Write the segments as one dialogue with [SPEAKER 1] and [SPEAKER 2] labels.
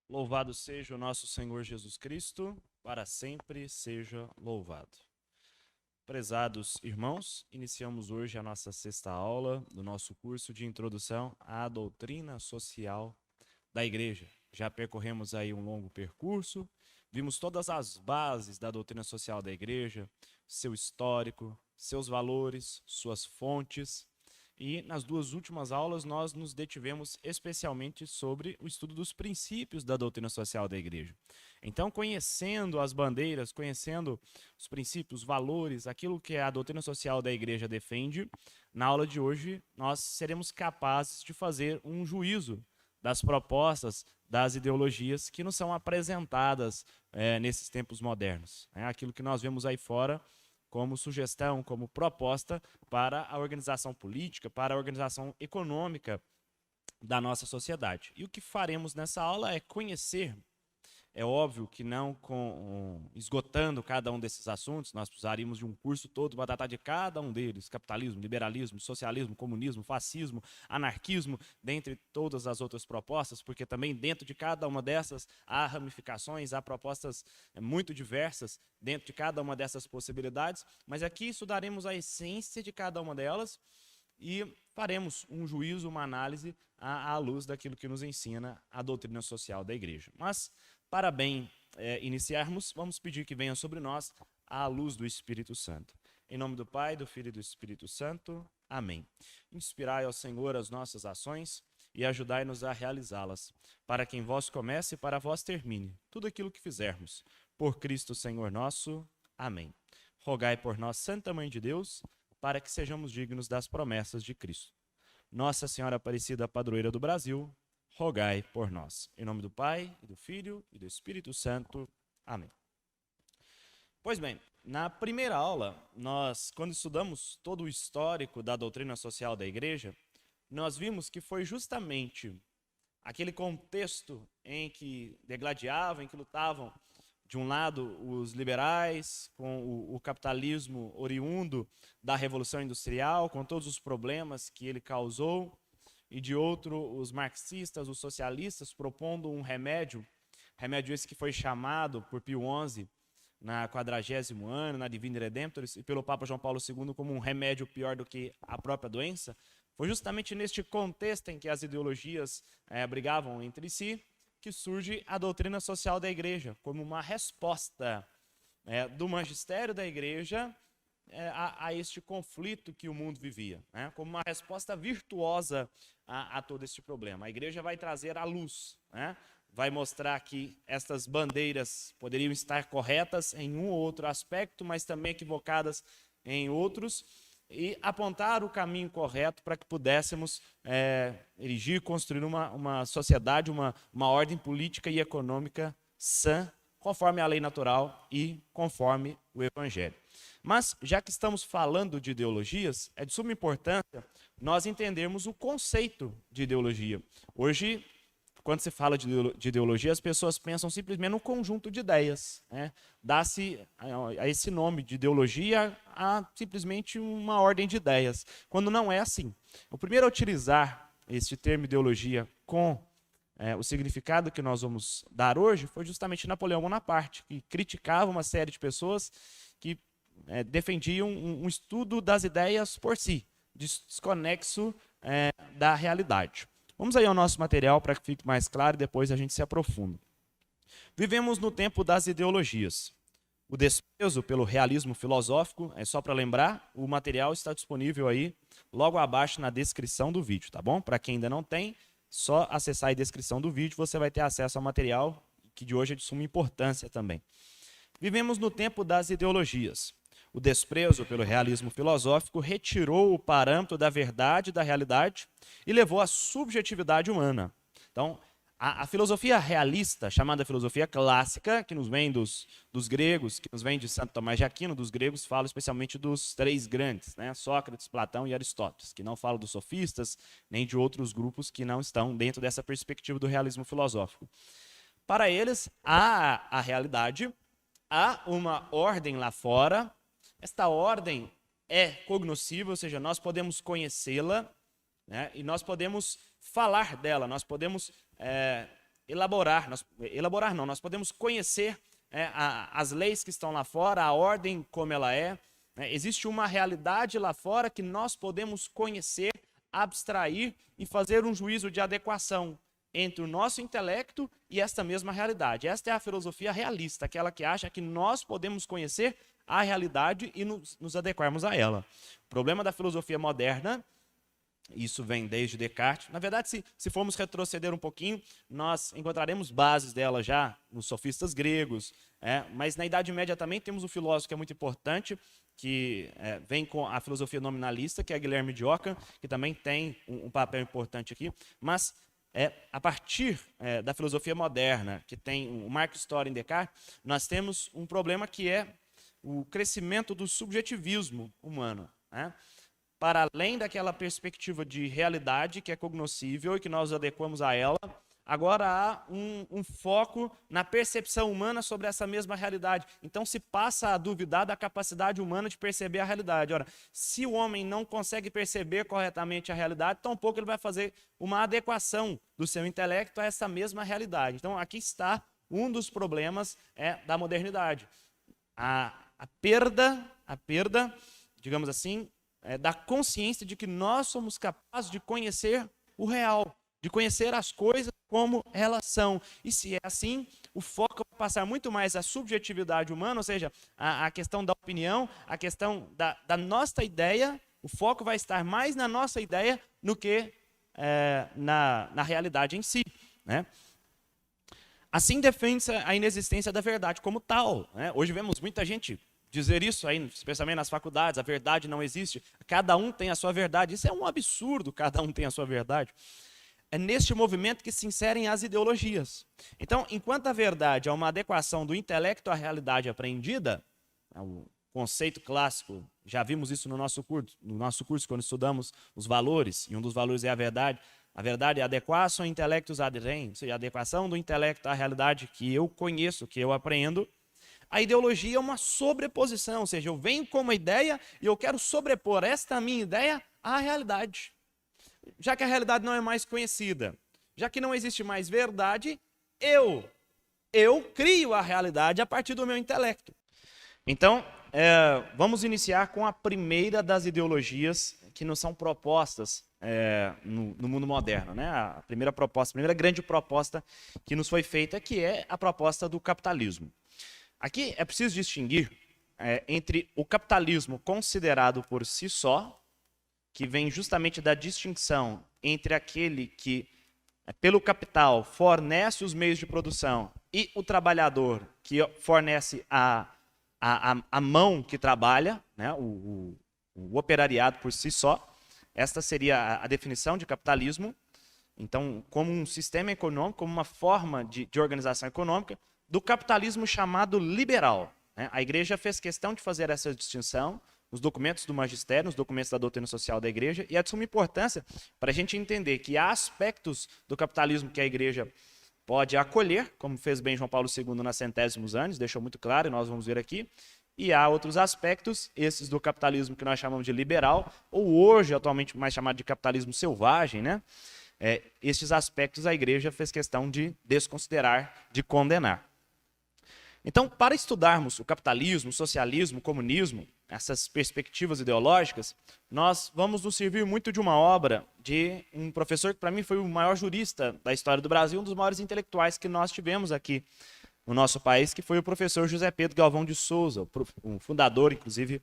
[SPEAKER 1] Louvado seja o nosso Senhor Jesus Cristo, para sempre seja louvado. Prezados irmãos, iniciamos hoje a nossa sexta aula do nosso curso de Introdução à Doutrina Social da Igreja. Já percorremos aí um longo percurso, vimos todas as bases da doutrina social da Igreja, seu histórico, seus valores, suas fontes. E nas duas últimas aulas nós nos detivemos especialmente sobre o estudo dos princípios da doutrina social da Igreja. Então, conhecendo as bandeiras, conhecendo os princípios, valores, aquilo que a doutrina social da Igreja defende, na aula de hoje nós seremos capazes de fazer um juízo das propostas, das ideologias que nos são apresentadas nesses tempos modernos. Aquilo que nós vemos aí fora como sugestão, como proposta para a organização política, para a organização econômica da nossa sociedade. E o que faremos nessa aula é conhecer. É óbvio que não esgotando cada um desses assuntos, nós precisaríamos de um curso todo para tratar de cada um deles: capitalismo, liberalismo, socialismo, comunismo, fascismo, anarquismo, dentre todas as outras propostas, porque também dentro de cada uma dessas há ramificações, há propostas muito diversas dentro de cada uma dessas possibilidades, mas aqui estudaremos a essência de cada uma delas e faremos um juízo, uma análise à luz daquilo que nos ensina a doutrina social da Igreja. Mas, para bem iniciarmos, vamos pedir que venha sobre nós a luz do Espírito Santo. Em nome do Pai, do Filho e do Espírito Santo. Amém. Inspirai ao Senhor as nossas ações e ajudai-nos a realizá-las, para que em vós comece e para vós termine tudo aquilo que fizermos. Por Cristo Senhor nosso. Amém. Rogai por nós, Santa Mãe de Deus, para que sejamos dignos das promessas de Cristo. Nossa Senhora Aparecida, padroeira do Brasil, rogai por nós. Em nome do Pai, e do Filho e do Espírito Santo. Amém. Pois bem, na primeira aula, quando estudamos todo o histórico da doutrina social da Igreja, nós vimos que foi justamente aquele contexto em que degladiavam, em que lutavam, de um lado, os liberais, com o capitalismo oriundo da Revolução Industrial, com todos os problemas que ele causou, e de outro, os marxistas, os socialistas, propondo um remédio esse que foi chamado por Pio XI, na 40º ano, na Divina Redemptoris, e pelo Papa João Paulo II como um remédio pior do que a própria doença. Foi justamente neste contexto em que as ideologias brigavam entre si, que surge a doutrina social da Igreja, como uma resposta do magistério da Igreja a este conflito que o mundo vivia, como uma resposta virtuosa a todo este problema. A Igreja vai trazer a luz, vai mostrar que estas bandeiras poderiam estar corretas em um ou outro aspecto, mas também equivocadas em outros, e apontar o caminho correto para que pudéssemos erigir, construir uma sociedade, uma ordem política e econômica sã, conforme a lei natural e conforme o Evangelho. Mas, já que estamos falando de ideologias, é de suma importância nós entendermos o conceito de ideologia. Hoje, quando se fala de ideologia, as pessoas pensam simplesmente num conjunto de ideias. Dá-se a esse nome de ideologia a simplesmente uma ordem de ideias, quando não é assim. O primeiro a utilizar este termo ideologia com o significado que nós vamos dar hoje foi justamente Napoleão Bonaparte, que criticava uma série de pessoas que defendiam um estudo das ideias por si, desconexo da realidade. Vamos aí ao nosso material para que fique mais claro e depois a gente se aprofunda. Vivemos no tempo das ideologias. O desprezo pelo realismo filosófico, só para lembrar, o material está disponível aí logo abaixo na descrição do vídeo, tá bom? Para quem ainda não tem, só acessar a descrição do vídeo, você vai ter acesso ao material que de hoje é de suma importância também. Vivemos no tempo das ideologias. O desprezo pelo realismo filosófico retirou o parâmetro da verdade e da realidade e levou à subjetividade humana. Então, a filosofia realista, chamada filosofia clássica, que nos vem dos gregos, que nos vem de Santo Tomás de Aquino, dos gregos, fala especialmente dos três grandes, Sócrates, Platão e Aristóteles, que não falam dos sofistas, nem de outros grupos que não estão dentro dessa perspectiva do realismo filosófico. Para eles, há a realidade, há uma ordem lá fora. Esta ordem é cognoscível, ou seja, nós podemos conhecê-la, e nós podemos falar dela, nós podemos nós podemos conhecer as leis que estão lá fora, a ordem como ela é. Existe uma realidade lá fora que nós podemos conhecer, abstrair e fazer um juízo de adequação entre o nosso intelecto e esta mesma realidade. Esta é a filosofia realista, aquela que acha que nós podemos conhecer a realidade e nos adequarmos a ela. O problema da filosofia moderna, isso vem desde Descartes. Na verdade, se formos retroceder um pouquinho, nós encontraremos bases dela já nos sofistas gregos, mas na Idade Média também temos um filósofo que é muito importante, que vem com a filosofia nominalista, que é Guilherme de Ockham, que também tem um papel importante aqui, mas a partir da filosofia moderna, que tem o marco histórico em Descartes, nós temos um problema que é o crescimento do subjetivismo humano, para além daquela perspectiva de realidade que é cognoscível e que nós adequamos a ela, agora há um foco na percepção humana sobre essa mesma realidade. Então se passa a duvidar da capacidade humana de perceber a realidade. Ora, se o homem não consegue perceber corretamente a realidade, tampouco ele vai fazer uma adequação do seu intelecto a essa mesma realidade. Então aqui está um dos problemas da modernidade. A perda, digamos assim, da consciência de que nós somos capazes de conhecer o real, de conhecer as coisas como elas são. E se é assim, o foco vai passar muito mais à subjetividade humana, ou seja, a questão da opinião, a questão da nossa ideia, o foco vai estar mais na nossa ideia do que na realidade em si, Assim defende-se a inexistência da verdade como tal. Hoje vemos muita gente dizer isso aí, especialmente nas faculdades, a verdade não existe, cada um tem a sua verdade. Isso é um absurdo, cada um tem a sua verdade. É neste movimento que se inserem as ideologias. Então, enquanto a verdade é uma adequação do intelecto à realidade apreendida, o conceito clássico, já vimos isso no nosso curso quando estudamos os valores, e um dos valores é a verdade. A verdade é adequar-se ao intelectus ad rem, ou seja, a adequação do intelecto à realidade que eu conheço, que eu apreendo. A ideologia é uma sobreposição, ou seja, eu venho com uma ideia e eu quero sobrepor esta minha ideia à realidade. Já que a realidade não é mais conhecida, já que não existe mais verdade, eu crio a realidade a partir do meu intelecto. Então, vamos iniciar com a primeira das ideologias que nos são propostas no mundo moderno. A primeira grande proposta que nos foi feita, que é a proposta do capitalismo. Aqui é preciso distinguir entre o capitalismo considerado por si só, que vem justamente da distinção entre aquele que, pelo capital, fornece os meios de produção e o trabalhador que fornece a mão que trabalha, o operariado por si só. Esta seria a definição de capitalismo. Então, como um sistema econômico, como uma forma de organização econômica, do capitalismo chamado liberal. A igreja fez questão de fazer essa distinção nos documentos do magistério, nos documentos da doutrina social da igreja, e é de suma importância para a gente entender que há aspectos do capitalismo que a igreja pode acolher, como fez bem João Paulo II na Centésimos Anos, deixou muito claro, e nós vamos ver aqui, e há outros aspectos, esses do capitalismo que nós chamamos de liberal, ou hoje, atualmente, mais chamado de capitalismo selvagem, estes aspectos a igreja fez questão de desconsiderar, de condenar. Então, para estudarmos o capitalismo, o socialismo, o comunismo, essas perspectivas ideológicas, nós vamos nos servir muito de uma obra de um professor que, para mim, foi o maior jurista da história do Brasil, um dos maiores intelectuais que nós tivemos aqui no nosso país, que foi o professor José Pedro Galvão de Souza, o fundador, inclusive,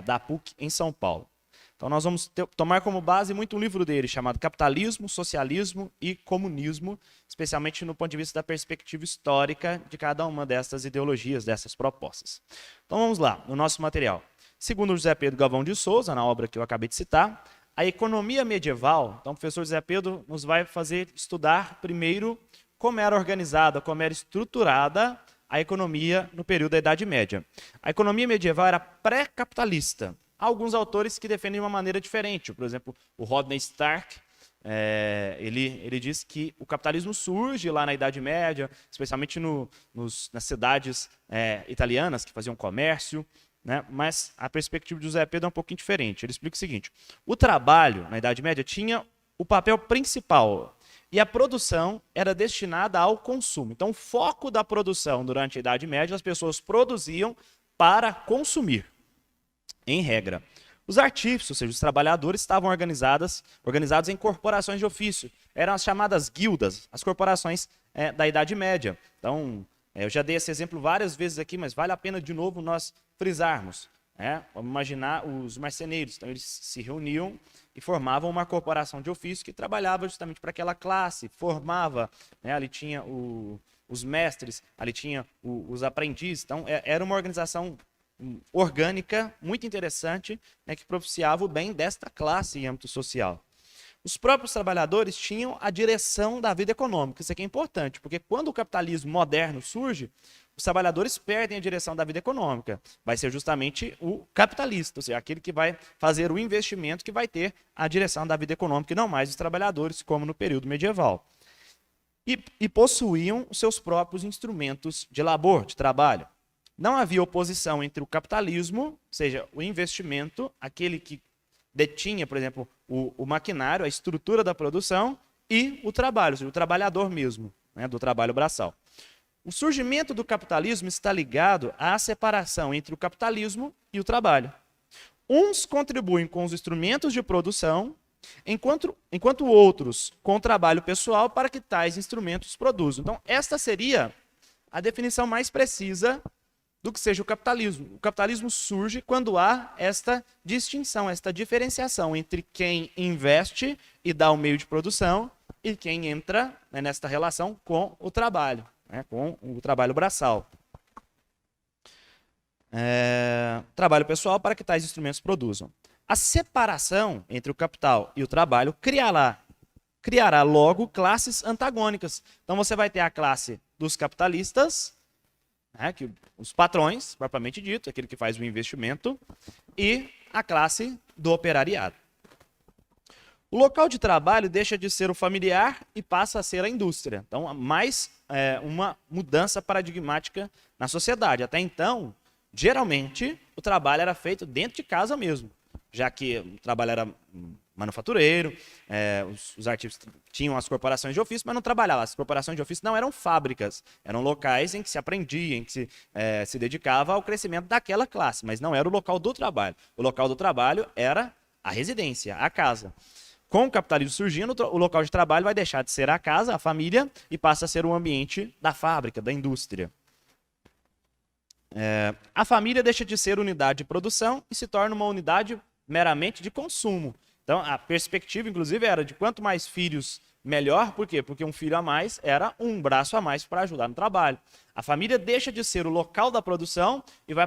[SPEAKER 1] da PUC em São Paulo. Então, nós vamos tomar como base muito um livro dele chamado Capitalismo, Socialismo e Comunismo, especialmente no ponto de vista da perspectiva histórica de cada uma dessas ideologias, dessas propostas. Então, vamos lá, no nosso material. Segundo José Pedro Galvão de Souza, na obra que eu acabei de citar, a economia medieval, então o professor José Pedro nos vai fazer estudar primeiro como era organizada, como era estruturada a economia no período da Idade Média. A economia medieval era pré-capitalista. Há alguns autores que defendem de uma maneira diferente. Por exemplo, o Rodney Stark, ele diz que o capitalismo surge lá na Idade Média, especialmente nas cidades italianas que faziam comércio, mas a perspectiva de José Pedro é um pouquinho diferente. Ele explica o seguinte: o trabalho, na Idade Média, tinha o papel principal e a produção era destinada ao consumo. Então, o foco da produção durante a Idade Média, as pessoas produziam para consumir, em regra. Os artífices, ou seja, os trabalhadores, estavam organizados em corporações de ofício. Eram as chamadas guildas, as corporações da Idade Média. Então, eu já dei esse exemplo várias vezes aqui, mas vale a pena de novo nós frisarmos. Vamos imaginar os marceneiros. Então, eles se reuniam e formavam uma corporação de ofício que trabalhava justamente para aquela classe, formava, ali tinha os mestres, ali tinha os aprendizes. Então, era uma organização orgânica muito interessante, que propiciava o bem desta classe em âmbito social. Os próprios trabalhadores tinham a direção da vida econômica. Isso aqui é importante, porque quando o capitalismo moderno surge, os trabalhadores perdem a direção da vida econômica. Vai ser justamente o capitalista, ou seja, aquele que vai fazer o investimento que vai ter a direção da vida econômica e não mais os trabalhadores, como no período medieval. E possuíam os seus próprios instrumentos de labor, de trabalho. Não havia oposição entre o capitalismo, ou seja, o investimento, aquele que detinha, por exemplo, o maquinário, a estrutura da produção, e o trabalho, ou seja, o trabalhador mesmo, do trabalho braçal. O surgimento do capitalismo está ligado à separação entre o capitalismo e o trabalho. Uns contribuem com os instrumentos de produção, enquanto outros com o trabalho pessoal para que tais instrumentos produzam. Então, esta seria a definição mais precisa do que seja o capitalismo. O capitalismo surge quando há esta distinção, esta diferenciação entre quem investe e dá o meio de produção e quem entra nesta relação com o trabalho, com o trabalho braçal. Trabalho pessoal para que tais instrumentos produzam. A separação entre o capital e o trabalho criará logo classes antagônicas. Então você vai ter a classe dos capitalistas, que os patrões, propriamente dito, aquele que faz o investimento, e a classe do operariado. O local de trabalho deixa de ser o familiar e passa a ser a indústria. Então, mais uma mudança paradigmática na sociedade. Até então, geralmente, o trabalho era feito dentro de casa mesmo, já que o trabalho era manufatureiro, os artífices tinham as corporações de ofício, mas não trabalhavam. As corporações de ofício não eram fábricas, eram locais em que se aprendia, em que se dedicava ao crescimento daquela classe, mas não era o local do trabalho. O local do trabalho era a residência, a casa. Com o capitalismo surgindo, o local de trabalho vai deixar de ser a casa, a família, e passa a ser o ambiente da fábrica, da indústria. A família deixa de ser unidade de produção e se torna uma unidade meramente de consumo. Então, a perspectiva, inclusive, era de quanto mais filhos, melhor. Por quê? Porque um filho a mais era um braço a mais para ajudar no trabalho. A família deixa de ser o local da produção e vai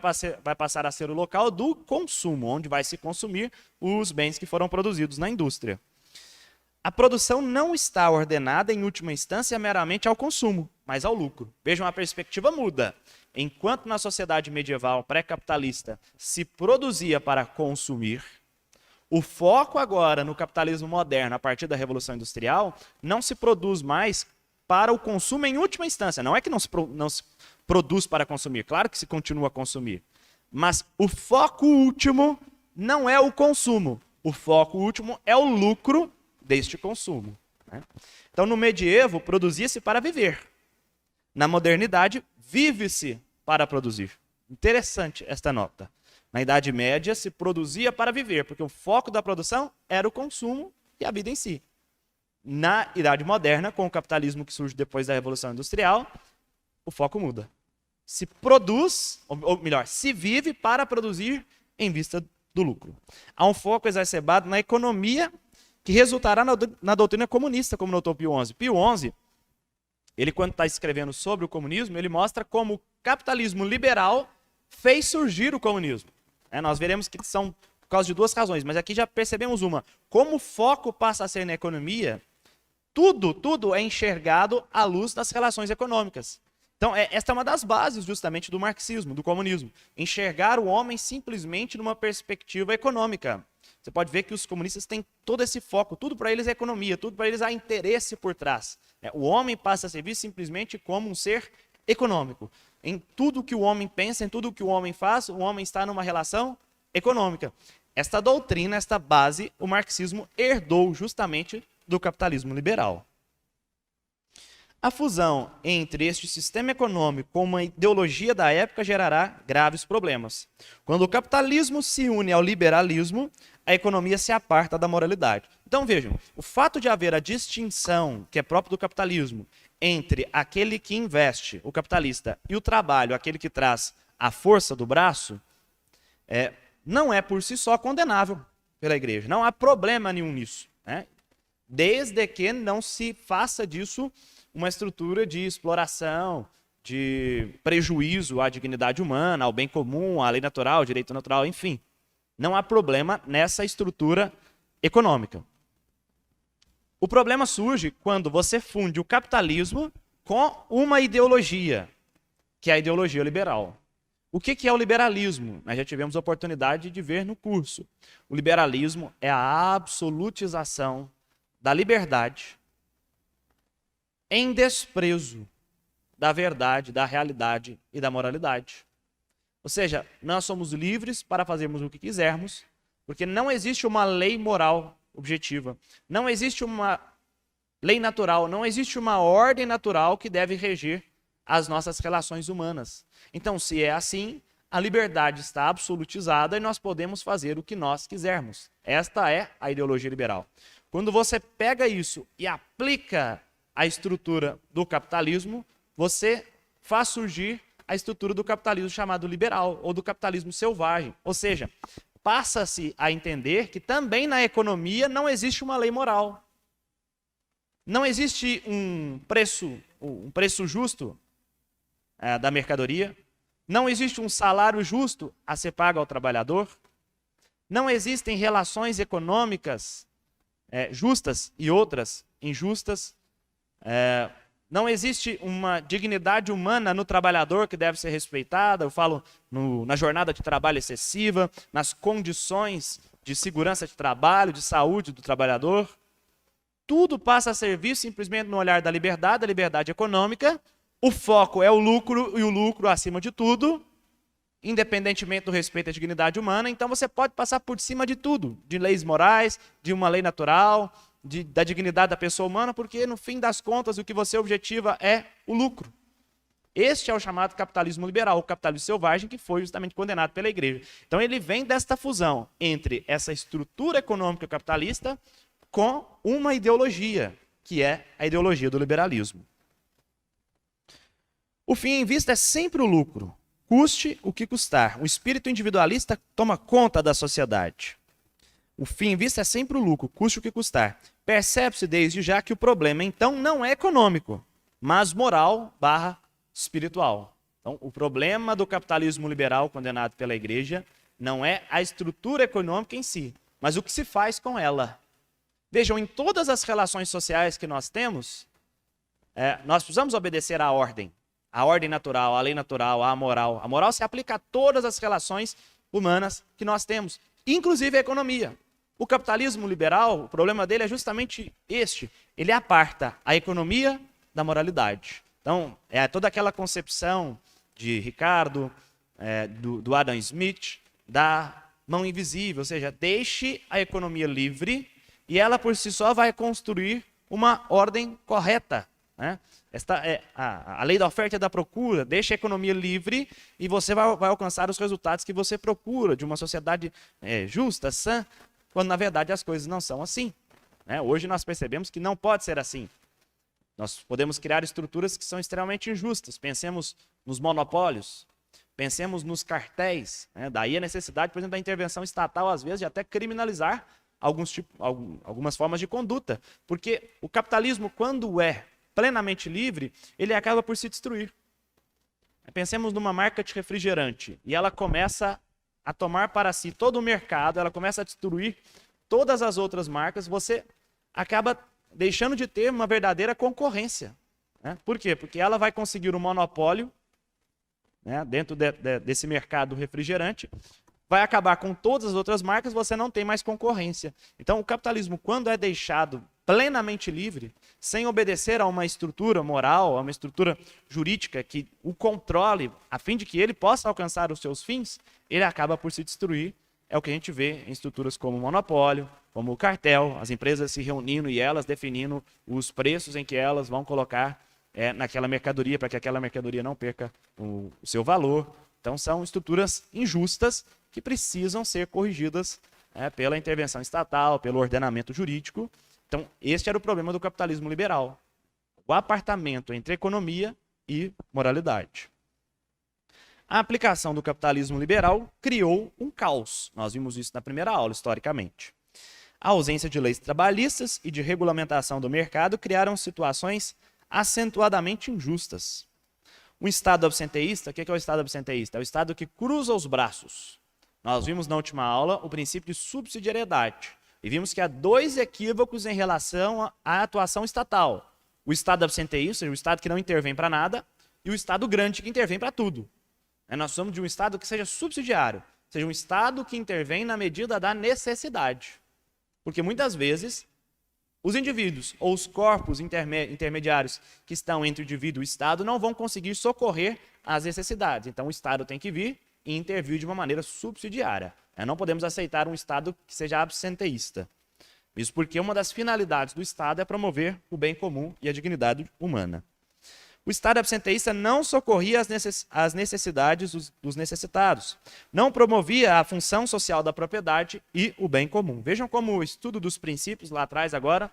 [SPEAKER 1] passar a ser o local do consumo, onde vai se consumir os bens que foram produzidos na indústria. A produção não está ordenada, em última instância, meramente ao consumo, mas ao lucro. Vejam, a perspectiva muda. Enquanto na sociedade medieval pré-capitalista se produzia para consumir, o foco agora no capitalismo moderno, a partir da Revolução Industrial, não se produz mais para o consumo em última instância. Não é que não se produz para consumir, claro que se continua a consumir. Mas o foco último não é o consumo. O foco último é o lucro deste consumo. Então, no medievo, produzia-se para viver. Na modernidade, vive-se para produzir. Interessante esta nota. Na Idade Média, se produzia para viver, porque o foco da produção era o consumo e a vida em si. Na Idade Moderna, com o capitalismo que surge depois da Revolução Industrial, o foco muda. Se produz, ou melhor, se vive para produzir em vista do lucro. Há um foco exacerbado na economia que resultará na doutrina comunista, como notou Pio XI. Pio XI, ele, quando está escrevendo sobre o comunismo, ele mostra como o capitalismo liberal fez surgir o comunismo. Nós veremos que são por causa de duas razões, mas aqui já percebemos uma. Como o foco passa a ser na economia, tudo é enxergado à luz das relações econômicas. Então, esta é uma das bases justamente do marxismo, do comunismo. Enxergar o homem simplesmente numa perspectiva econômica. Você pode ver que os comunistas têm todo esse foco, tudo para eles é economia, tudo para eles há interesse por trás. O homem passa a ser visto simplesmente como um ser econômico. Em tudo que o homem pensa, em tudo que o homem faz, o homem está numa relação econômica. Esta doutrina, esta base, o marxismo herdou justamente do capitalismo liberal. A fusão entre este sistema econômico com uma ideologia da época gerará graves problemas. Quando o capitalismo se une ao liberalismo, a economia se aparta da moralidade. Então vejam, o fato de haver a distinção que é própria do capitalismo entre aquele que investe, o capitalista, e o trabalho, aquele que traz a força do braço, não é por si só condenável pela igreja. Não há problema nenhum nisso, né? Desde que não se faça disso uma estrutura de exploração, de prejuízo à dignidade humana, ao bem comum, à lei natural, ao direito natural, enfim. Não há problema nessa estrutura econômica. O problema surge quando você funde o capitalismo com uma ideologia, que é a ideologia liberal. O que é o liberalismo? Nós já tivemos a oportunidade de ver no curso. O liberalismo é a absolutização da liberdade em desprezo da verdade, da realidade e da moralidade. Ou seja, nós somos livres para fazermos o que quisermos, porque não existe uma lei moral objetiva, não existe uma lei natural, não existe uma ordem natural que deve reger as nossas relações humanas. Então, se é assim, a liberdade está absolutizada e nós podemos fazer o que nós quisermos. Esta é a ideologia liberal. Quando você pega isso e aplica a estrutura do capitalismo, você faz surgir a estrutura do capitalismo chamado liberal, ou do capitalismo selvagem. Ou seja, passa-se a entender que também na economia não existe uma lei moral. Não existe um preço justo da mercadoria. Não existe um salário justo a ser pago ao trabalhador. Não existem relações econômicas justas e outras injustas. Não existe uma dignidade humana no trabalhador que deve ser respeitada. Eu falo na jornada de trabalho excessiva, nas condições de segurança de trabalho, de saúde do trabalhador. Tudo passa a ser visto simplesmente no olhar da liberdade econômica. O foco é o lucro e o lucro acima de tudo, independentemente do respeito à dignidade humana. Então você pode passar por cima de tudo, de leis morais, de uma lei natural, da dignidade da pessoa humana, porque no fim das contas o que você objetiva é o lucro. Este é o chamado capitalismo liberal, o capitalismo selvagem, que foi justamente condenado pela igreja. Então ele vem desta fusão entre essa estrutura econômica capitalista com uma ideologia, que é a ideologia do liberalismo. O fim em vista é sempre o lucro, custe o que custar. O espírito individualista toma conta da sociedade. O fim em vista é sempre o lucro, custe o que custar. Percebe-se desde já que o problema, então, não é econômico, mas moral/espiritual. Então, o problema do capitalismo liberal condenado pela igreja não é a estrutura econômica em si, mas o que se faz com ela. Vejam, em todas as relações sociais que nós temos, nós precisamos obedecer à ordem. A ordem natural, a lei natural, a moral. A moral se aplica a todas as relações humanas que nós temos, inclusive a economia. O capitalismo liberal, o problema dele é justamente este. Ele aparta a economia da moralidade. Então, é toda aquela concepção de Ricardo, do Adam Smith, da mão invisível. Ou seja, deixe a economia livre e ela por si só vai construir uma ordem correta, né? Esta é a lei da oferta e da procura. Deixa a economia livre e você vai alcançar os resultados que você procura, de uma sociedade justa, sã, quando na verdade as coisas não são assim, né? Hoje nós percebemos que não pode ser assim. Nós podemos criar estruturas que são extremamente injustas. Pensemos nos monopólios, pensemos nos cartéis, né? Daí a necessidade, por exemplo, da intervenção estatal, às vezes, de até criminalizar algumas formas de conduta. Porque o capitalismo, quando é plenamente livre, ele acaba por se destruir. Pensemos numa marca de refrigerante e ela começa a tomar para si todo o mercado, ela começa a destruir todas as outras marcas, você acaba deixando de ter uma verdadeira concorrência, né? Por quê? Porque ela vai conseguir um monopólio, né, dentro desse mercado refrigerante, vai acabar com todas as outras marcas, você não tem mais concorrência. Então, o capitalismo, quando é deixado plenamente livre, sem obedecer a uma estrutura moral, a uma estrutura jurídica que o controle, a fim de que ele possa alcançar os seus fins, ele acaba por se destruir. É o que a gente vê em estruturas como o monopólio, como o cartel, as empresas se reunindo e elas definindo os preços em que elas vão colocar naquela mercadoria, para que aquela mercadoria não perca o seu valor. Então, são estruturas injustas que precisam ser corrigidas pela intervenção estatal, pelo ordenamento jurídico. Então, este era o problema do capitalismo liberal. O apartamento entre economia e moralidade. A aplicação do capitalismo liberal criou um caos. Nós vimos isso na primeira aula, historicamente. A ausência de leis trabalhistas e de regulamentação do mercado criaram situações acentuadamente injustas. Um Estado absenteísta, o que é o Estado absenteísta? É o Estado que cruza os braços. Nós vimos na última aula o princípio de subsidiariedade. E vimos que há dois equívocos em relação à atuação estatal. O Estado absenteísta, o Estado que não intervém para nada, e o Estado grande que intervém para tudo. Nós somos de um Estado que seja subsidiário, seja um Estado que intervém na medida da necessidade. Porque muitas vezes os indivíduos ou os corpos intermediários que estão entre o indivíduo e o Estado não vão conseguir socorrer às necessidades. Então o Estado tem que vir e intervir de uma maneira subsidiária. Não podemos aceitar um Estado que seja absenteísta. Isso porque uma das finalidades do Estado é promover o bem comum e a dignidade humana. O Estado absenteísta não socorria as necessidades dos necessitados, não promovia a função social da propriedade e o bem comum. Vejam como o estudo dos princípios lá atrás agora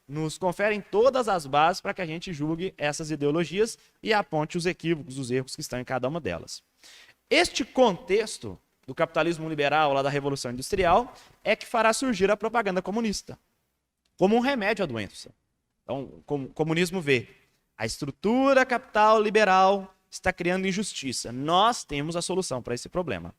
[SPEAKER 1] nos conferem todas as bases para que a gente julgue essas ideologias e aponte os equívocos, os erros que estão em cada uma delas. Este contexto do capitalismo liberal, lá da Revolução Industrial, é que fará surgir a propaganda comunista, como um remédio à doença. Então, o comunismo vê a estrutura capital liberal está criando injustiça. Nós temos a solução para esse problema.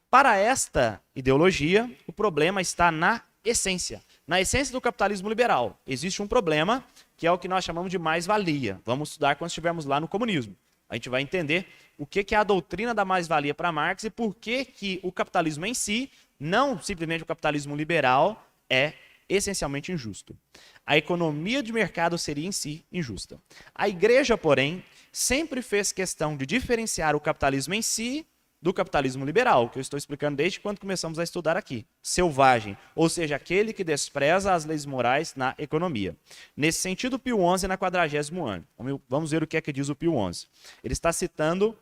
[SPEAKER 1] Para esta ideologia, o problema está na essência. Na essência do capitalismo liberal, existe um problema que é o que nós chamamos de mais-valia. Vamos estudar quando estivermos lá no comunismo. A gente vai entender o que é a doutrina da mais-valia para Marx e por que o capitalismo em si, não simplesmente o capitalismo liberal, é essencialmente injusto. A economia de mercado seria em si injusta. A igreja, porém, sempre fez questão de diferenciar o capitalismo em si do capitalismo liberal, que eu estou explicando desde quando começamos a estudar aqui. Selvagem, ou seja, aquele que despreza as leis morais na economia. Nesse sentido, Pio XI na 40º ano. Vamos ver o que é que diz o Pio XI. Ele está citando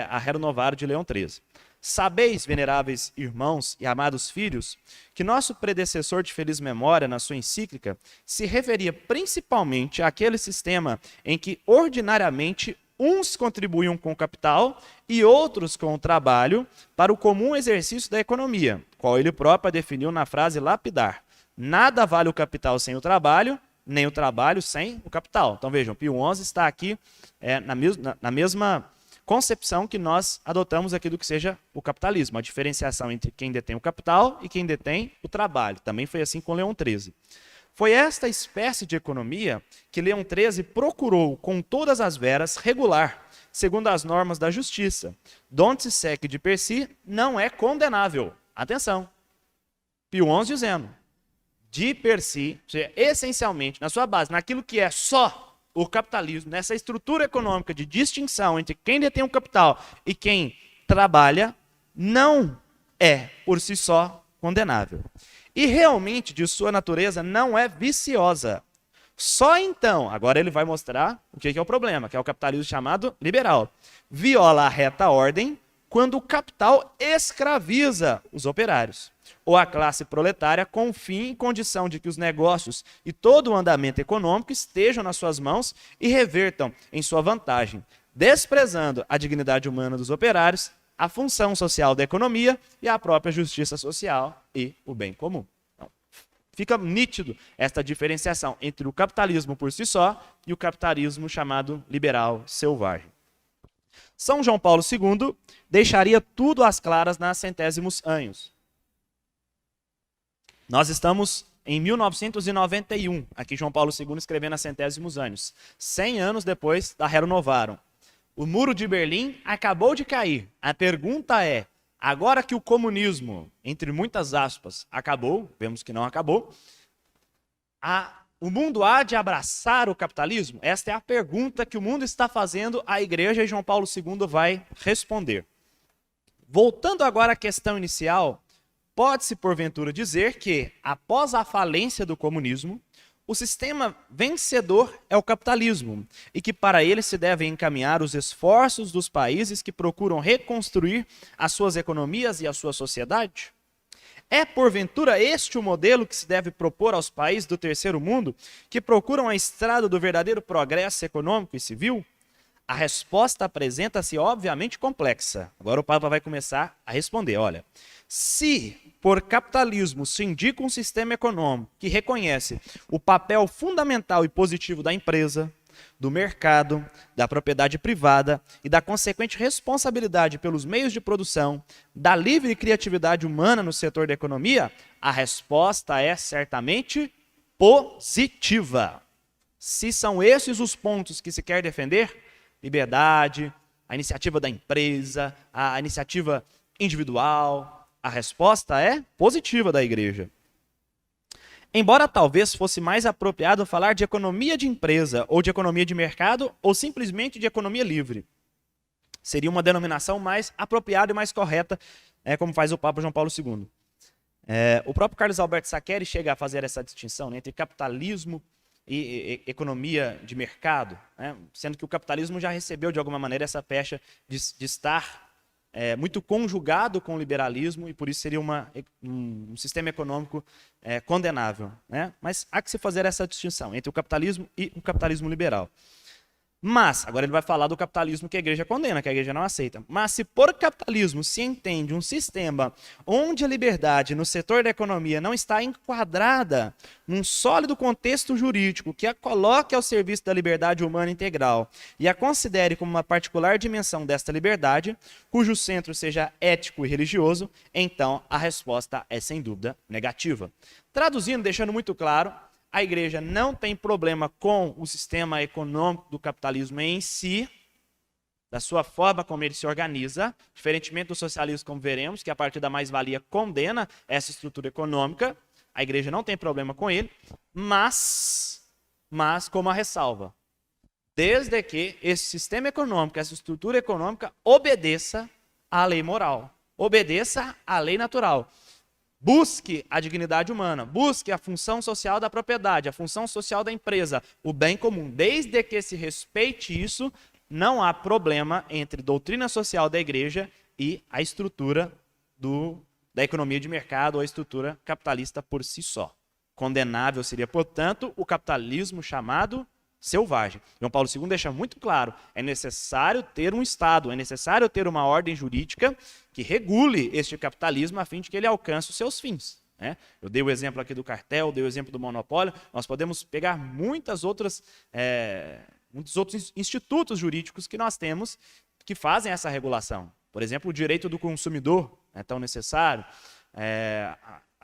[SPEAKER 1] a Rerum Novarum de Leão XIII. Sabeis, veneráveis irmãos e amados filhos, que nosso predecessor de feliz memória, na sua encíclica, se referia principalmente àquele sistema em que ordinariamente uns contribuíam com o capital e outros com o trabalho para o comum exercício da economia, qual ele próprio definiu na frase lapidar: nada vale o capital sem o trabalho, nem o trabalho sem o capital. Então vejam, Pio XI está aqui na mesma concepção que nós adotamos aqui do que seja o capitalismo, a diferenciação entre quem detém o capital e quem detém o trabalho. Também foi assim com Leão XIII. Foi esta espécie de economia que Leão XIII procurou, com todas as veras, regular, segundo as normas da justiça. Donde se sec de per si não é condenável. Atenção. Pio XI dizendo, de per si, ou seja, essencialmente, na sua base, naquilo que é só o capitalismo, nessa estrutura econômica de distinção entre quem detém o capital e quem trabalha, não é, por si só, condenável. E realmente, de sua natureza, não é viciosa. Só então, agora ele vai mostrar o que é o problema, que é o capitalismo chamado liberal. Viola a reta ordem quando o capital escraviza os operários, ou a classe proletária confia em condição de que os negócios e todo o andamento econômico estejam nas suas mãos e revertam em sua vantagem, desprezando a dignidade humana dos operários, a função social da economia e a própria justiça social e o bem comum. Então, fica nítido esta diferenciação entre o capitalismo por si só e o capitalismo chamado liberal selvagem. São João Paulo II deixaria tudo às claras nas centésimos anos. Nós estamos em 1991, aqui João Paulo II escrevendo a centésimos anos, 100 anos depois da Rerum Novarum. O Muro de Berlim acabou de cair. A pergunta é, agora que o comunismo, entre muitas aspas, acabou, vemos que não acabou, o mundo há de abraçar o capitalismo? Esta é a pergunta que o mundo está fazendo à igreja e João Paulo II vai responder. Voltando agora à questão inicial, pode-se porventura dizer que, após a falência do comunismo,
[SPEAKER 2] o sistema vencedor é o capitalismo, e que para ele se devem encaminhar os esforços dos países que procuram reconstruir as suas economias e a sua sociedade? É, porventura, este o modelo que se deve propor aos países do terceiro mundo, que procuram a estrada do verdadeiro progresso econômico e civil? A resposta apresenta-se obviamente complexa. Agora o Papa vai começar a responder. Olha, se por capitalismo se indica um sistema econômico que reconhece o papel fundamental e positivo da empresa, do mercado, da propriedade privada e da consequente responsabilidade pelos meios de produção, da livre criatividade humana no setor da economia, a resposta é certamente positiva. Se são esses os pontos que se quer defender, liberdade, a iniciativa da empresa, a iniciativa individual, a resposta é positiva da igreja. Embora talvez fosse mais apropriado falar de economia de empresa, ou de economia de mercado, ou simplesmente de economia livre. Seria uma denominação mais apropriada e mais correta, como faz o Papa João Paulo II. O próprio Carlos Alberto Saccheri chega a fazer essa distinção, né, entre capitalismo e economia de mercado, né, sendo que o capitalismo já recebeu, de alguma maneira, essa pecha de estar muito conjugado com o liberalismo e por isso seria um sistema econômico condenável, né? Mas há que se fazer essa distinção entre o capitalismo e o capitalismo liberal. Mas, agora ele vai falar do capitalismo que a igreja condena, que a igreja não aceita. Mas se por capitalismo se entende um sistema onde a liberdade no setor da economia não está enquadrada num sólido contexto jurídico que a coloque ao serviço da liberdade humana integral e a considere como uma particular dimensão desta liberdade, cujo centro seja ético e religioso, então a resposta é sem dúvida negativa. Traduzindo, deixando muito claro, a igreja não tem problema com o sistema econômico do capitalismo em si, da sua forma como ele se organiza, diferentemente do socialismo, como veremos, que a partir da mais-valia condena essa estrutura econômica. A igreja não tem problema com ele, mas com uma ressalva. Desde que esse sistema econômico, essa estrutura econômica, obedeça à lei moral, obedeça à lei natural. Busque a dignidade humana, busque a função social da propriedade, a função social da empresa, o bem comum. Desde que se respeite isso, não há problema entre doutrina social da igreja e a estrutura da economia de mercado ou a estrutura capitalista por si só. Condenável seria, portanto, o capitalismo chamado selvagem. João Paulo II deixa muito claro, é necessário ter um Estado, é necessário ter uma ordem jurídica que regule este capitalismo a fim de que ele alcance os seus fins. Né? Eu dei o exemplo aqui do cartel, dei o exemplo do monopólio, nós podemos pegar muitos outros institutos jurídicos que nós temos que fazem essa regulação. Por exemplo, o direito do consumidor é tão necessário,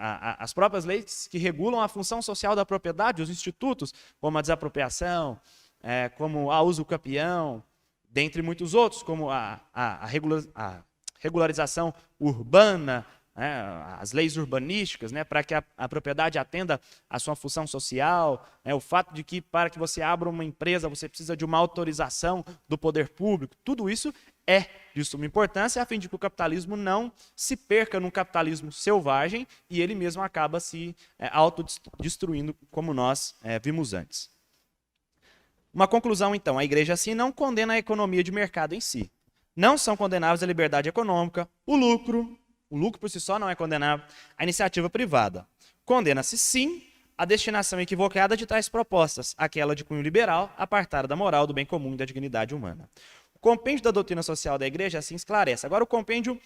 [SPEAKER 2] as próprias leis que regulam a função social da propriedade, os institutos, como a desapropriação, como a uso capião, dentre muitos outros, como a regularização urbana, as leis urbanísticas, para que a propriedade atenda à sua função social, o fato de que para que você abra uma empresa você precisa de uma autorização do poder público, tudo isso é de suma importância a fim de que o capitalismo não se perca num capitalismo selvagem e ele mesmo acaba se autodestruindo, como nós vimos antes. Uma conclusão, então, a igreja assim não condena a economia de mercado em si. Não são condenáveis a liberdade econômica, o lucro por si só não é condenável, a iniciativa privada. Condena-se sim a destinação equivocada de tais propostas, aquela de cunho liberal, apartada da moral, do bem comum e da dignidade humana. O compêndio da doutrina social da igreja assim esclarece. Agora o compêndio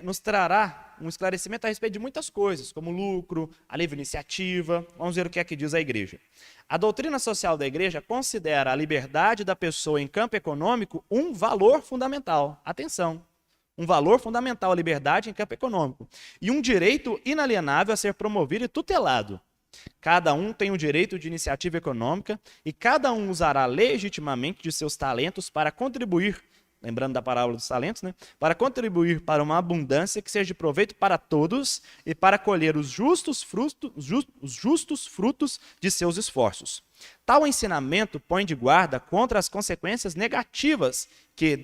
[SPEAKER 2] nos trará um esclarecimento a respeito de muitas coisas, como lucro, a livre iniciativa. Vamos ver o que é que diz a igreja. A doutrina social da igreja considera a liberdade da pessoa em campo econômico um valor fundamental. Atenção! Um valor fundamental a liberdade em campo econômico. E um direito inalienável a ser promovido e tutelado. Cada um tem o direito de iniciativa econômica e cada um usará legitimamente de seus talentos para contribuir lembrando da parábola dos talentos, né? Para contribuir para uma abundância que seja de proveito para todos e para colher os justos frutos de seus esforços. Tal ensinamento põe de guarda contra as consequências negativas que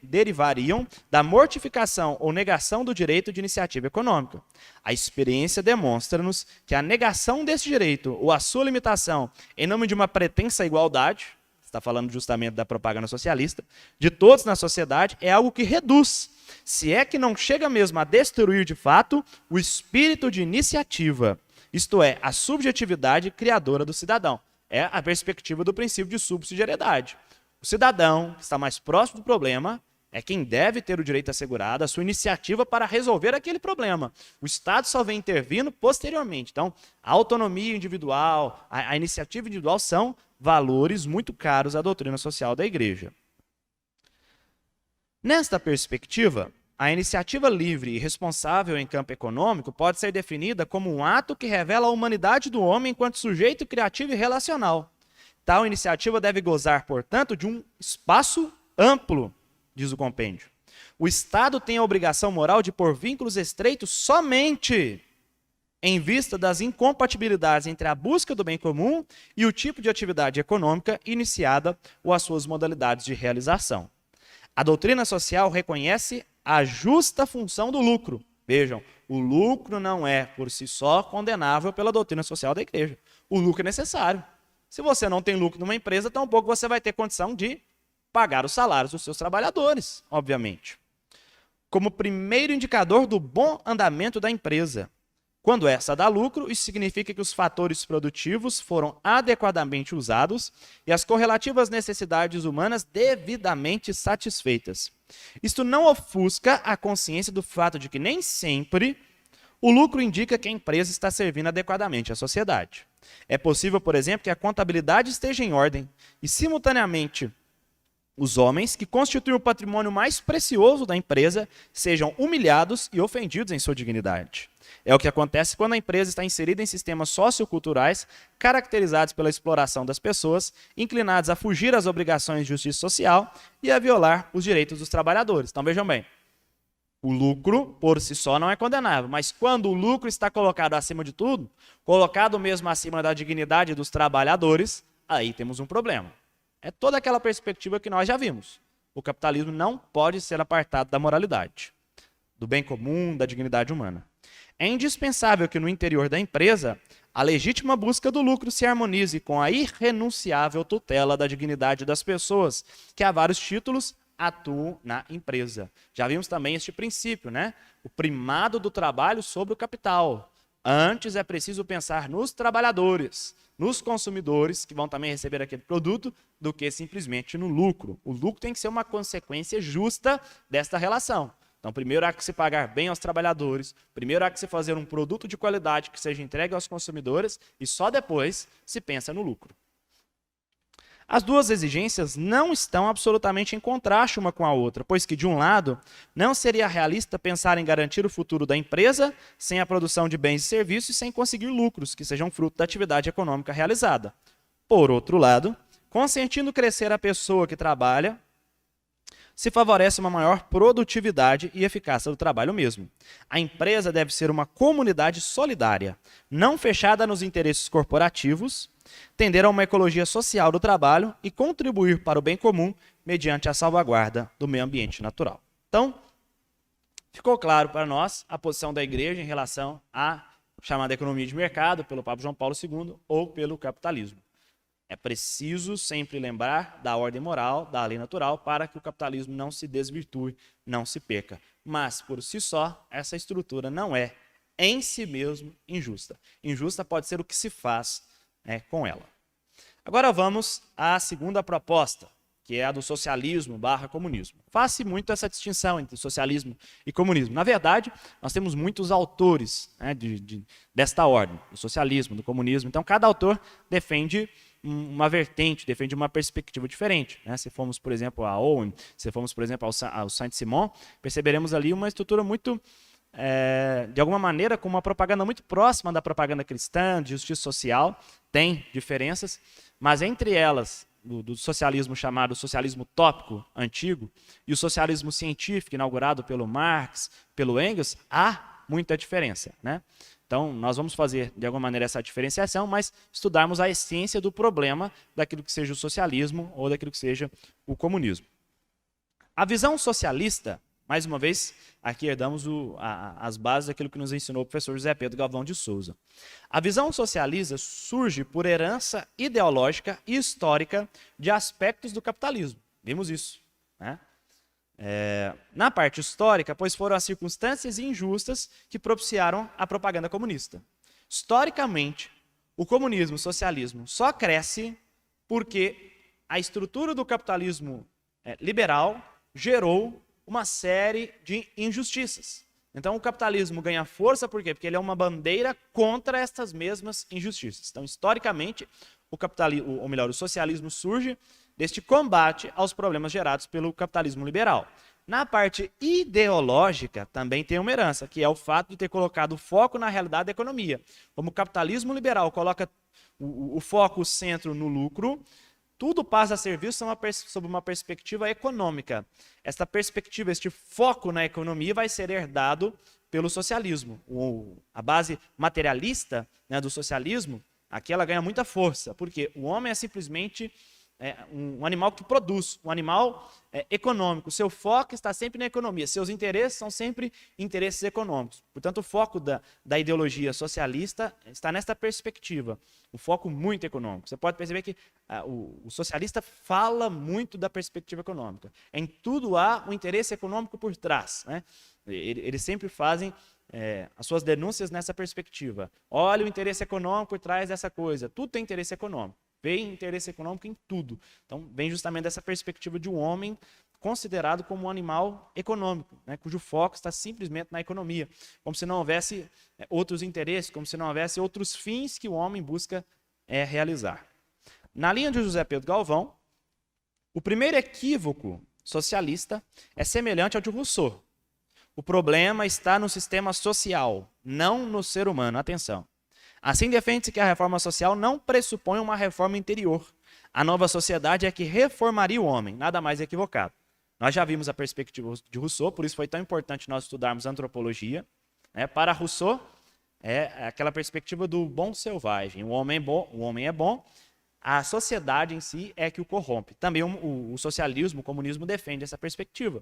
[SPEAKER 2] derivariam da mortificação ou negação do direito de iniciativa econômica. A experiência demonstra-nos que a negação desse direito ou a sua limitação em nome de uma pretensa igualdade, está falando justamente da propaganda socialista, de todos na sociedade, é algo que reduz, se é que não chega mesmo a destruir de fato, o espírito de iniciativa, isto é, a subjetividade criadora do cidadão. É a perspectiva do princípio de subsidiariedade. O cidadão que está mais próximo do problema é quem deve ter o direito assegurado, a sua iniciativa para resolver aquele problema. O Estado só vem intervindo posteriormente. Então, a autonomia individual, a iniciativa individual são valores muito caros à doutrina social da Igreja. Nesta perspectiva, a iniciativa livre e responsável em campo econômico pode ser definida como um ato que revela a humanidade do homem enquanto sujeito criativo e relacional. Tal iniciativa deve gozar, portanto, de um espaço amplo, diz o compêndio. O Estado tem a obrigação moral de pôr vínculos estreitos somente em vista das incompatibilidades entre a busca do bem comum e o tipo de atividade econômica iniciada ou as suas modalidades de realização. A doutrina social reconhece a justa função do lucro. Vejam, o lucro não é, por si só, condenável pela doutrina social da Igreja. O lucro é necessário. Se você não tem lucro numa empresa, tampouco você vai ter condição de pagar os salários dos seus trabalhadores, obviamente. Como primeiro indicador do bom andamento da empresa. Quando essa dá lucro, isso significa que os fatores produtivos foram adequadamente usados e as correlativas necessidades humanas devidamente satisfeitas. Isto não ofusca a consciência do fato de que nem sempre o lucro indica que a empresa está servindo adequadamente à sociedade. É possível, por exemplo, que a contabilidade esteja em ordem e, simultaneamente, os homens que constituem o patrimônio mais precioso da empresa sejam humilhados e ofendidos em sua dignidade. É o que acontece quando a empresa está inserida em sistemas socioculturais caracterizados pela exploração das pessoas, inclinados a fugir às obrigações de justiça social e a violar os direitos dos trabalhadores. Então vejam bem, o lucro por si só não é condenável, mas quando o lucro está colocado acima de tudo, colocado mesmo acima da dignidade dos trabalhadores, aí temos um problema. É toda aquela perspectiva que nós já vimos. O capitalismo não pode ser apartado da moralidade, do bem comum, da dignidade humana. É indispensável que no interior da empresa a legítima busca do lucro se harmonize com a irrenunciável tutela da dignidade das pessoas, que a vários títulos atuam na empresa. Já vimos também este princípio, né? O primado do trabalho sobre o capital. Antes é preciso pensar nos trabalhadores, nos consumidores, que vão também receber aquele produto, do que simplesmente no lucro. O lucro tem que ser uma consequência justa desta relação. Então, primeiro há que se pagar bem aos trabalhadores, primeiro há que se fazer um produto de qualidade que seja entregue aos consumidores e só depois se pensa no lucro. As duas exigências não estão absolutamente em contraste uma com a outra, pois que, de um lado, não seria realista pensar em garantir o futuro da empresa sem a produção de bens e serviços e sem conseguir lucros que sejam fruto da atividade econômica realizada. Por outro lado, consentindo crescer a pessoa que trabalha, se favorece uma maior produtividade e eficácia do trabalho mesmo. A empresa deve ser uma comunidade solidária, não fechada nos interesses corporativos, tender a uma ecologia social do trabalho e contribuir para o bem comum mediante a salvaguarda do meio ambiente natural. Então, ficou claro para nós a posição da Igreja em relação à chamada economia de mercado, pelo Papa João Paulo II, ou pelo capitalismo. É preciso sempre lembrar da ordem moral, da lei natural, para que o capitalismo não se desvirtue, não se perca. Mas, por si só, essa estrutura não é, em si mesmo, injusta. Injusta pode ser o que se faz com ela. Agora vamos à segunda proposta, que é a do socialismo / comunismo. Faz-se muito essa distinção entre socialismo e comunismo. Na verdade, nós temos muitos autores desta ordem, do socialismo, do comunismo. Então, cada autor defende uma vertente, defende uma perspectiva diferente. Se formos, por exemplo, a Owen, se formos, por exemplo, ao Saint-Simon, perceberemos ali uma estrutura muito, de alguma maneira, com uma propaganda muito próxima da propaganda cristã, de justiça social, tem diferenças, mas entre elas, do socialismo chamado socialismo tópico antigo e o socialismo científico inaugurado pelo Marx, pelo Engels, há muita diferença, né? Então, nós vamos fazer, de alguma maneira, essa diferenciação, mas estudarmos a essência do problema daquilo que seja o socialismo ou daquilo que seja o comunismo. A visão socialista, mais uma vez, aqui herdamos as bases daquilo que nos ensinou o professor José Pedro Galvão de Souza. A visão socialista surge por herança ideológica e histórica de aspectos do capitalismo. Vimos isso, né? Na parte histórica, pois foram as circunstâncias injustas que propiciaram a propaganda comunista. Historicamente, o comunismo, o socialismo só cresce porque a estrutura do capitalismo liberal gerou uma série de injustiças. Então, o capitalismo ganha força por quê? Porque ele é uma bandeira contra estas mesmas injustiças. Então, historicamente, o socialismo surge deste combate aos problemas gerados pelo capitalismo liberal. Na parte ideológica, também tem uma herança, que é o fato de ter colocado o foco na realidade da economia. Como o capitalismo liberal coloca o foco, o centro no lucro, tudo passa a ser visto sob uma perspectiva econômica. Esta perspectiva, este foco na economia vai ser herdado pelo socialismo. A base materialista, né, do socialismo, aqui ela ganha muita força, porque o homem é simplesmente um animal que produz, um animal econômico. Seu foco está sempre na economia, seus interesses são sempre interesses econômicos. Portanto, o foco da ideologia socialista está nesta perspectiva, um foco muito econômico. Você pode perceber que o socialista fala muito da perspectiva econômica. Em tudo há um interesse econômico por trás, né? Eles sempre fazem as suas denúncias nessa perspectiva. Olha o interesse econômico por trás dessa coisa. Tudo tem interesse econômico. Vem interesse econômico em tudo. Então, vem justamente dessa perspectiva de um homem considerado como um animal econômico, né, cujo foco está simplesmente na economia, como se não houvesse outros interesses, como se não houvesse outros fins que o homem busca realizar. Na linha de José Pedro Galvão, o primeiro equívoco socialista é semelhante ao de Rousseau. O problema está no sistema social, não no ser humano. Atenção. Assim, defende-se que a reforma social não pressupõe uma reforma interior. A nova sociedade é que reformaria o homem, nada mais equivocado. Nós já vimos a perspectiva de Rousseau, por isso foi tão importante nós estudarmos antropologia. Para Rousseau, é aquela perspectiva do bom selvagem. O homem é bom, a sociedade em si é que o corrompe. Também o socialismo, o comunismo defende essa perspectiva.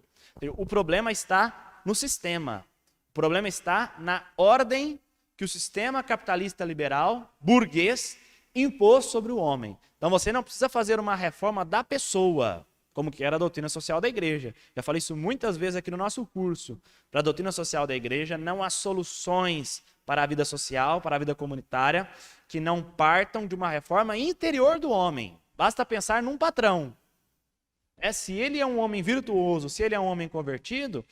[SPEAKER 2] O problema está no sistema. O problema está na ordem que o sistema capitalista liberal, burguês, impôs sobre o homem. Então você não precisa fazer uma reforma da pessoa, como que era a doutrina social da igreja. Já falei isso muitas vezes aqui no nosso curso. Para a doutrina social da igreja não há soluções para a vida social, para a vida comunitária, que não partam de uma reforma interior do homem. Basta pensar num patrão. Se ele é um homem virtuoso, se ele é um homem convertido,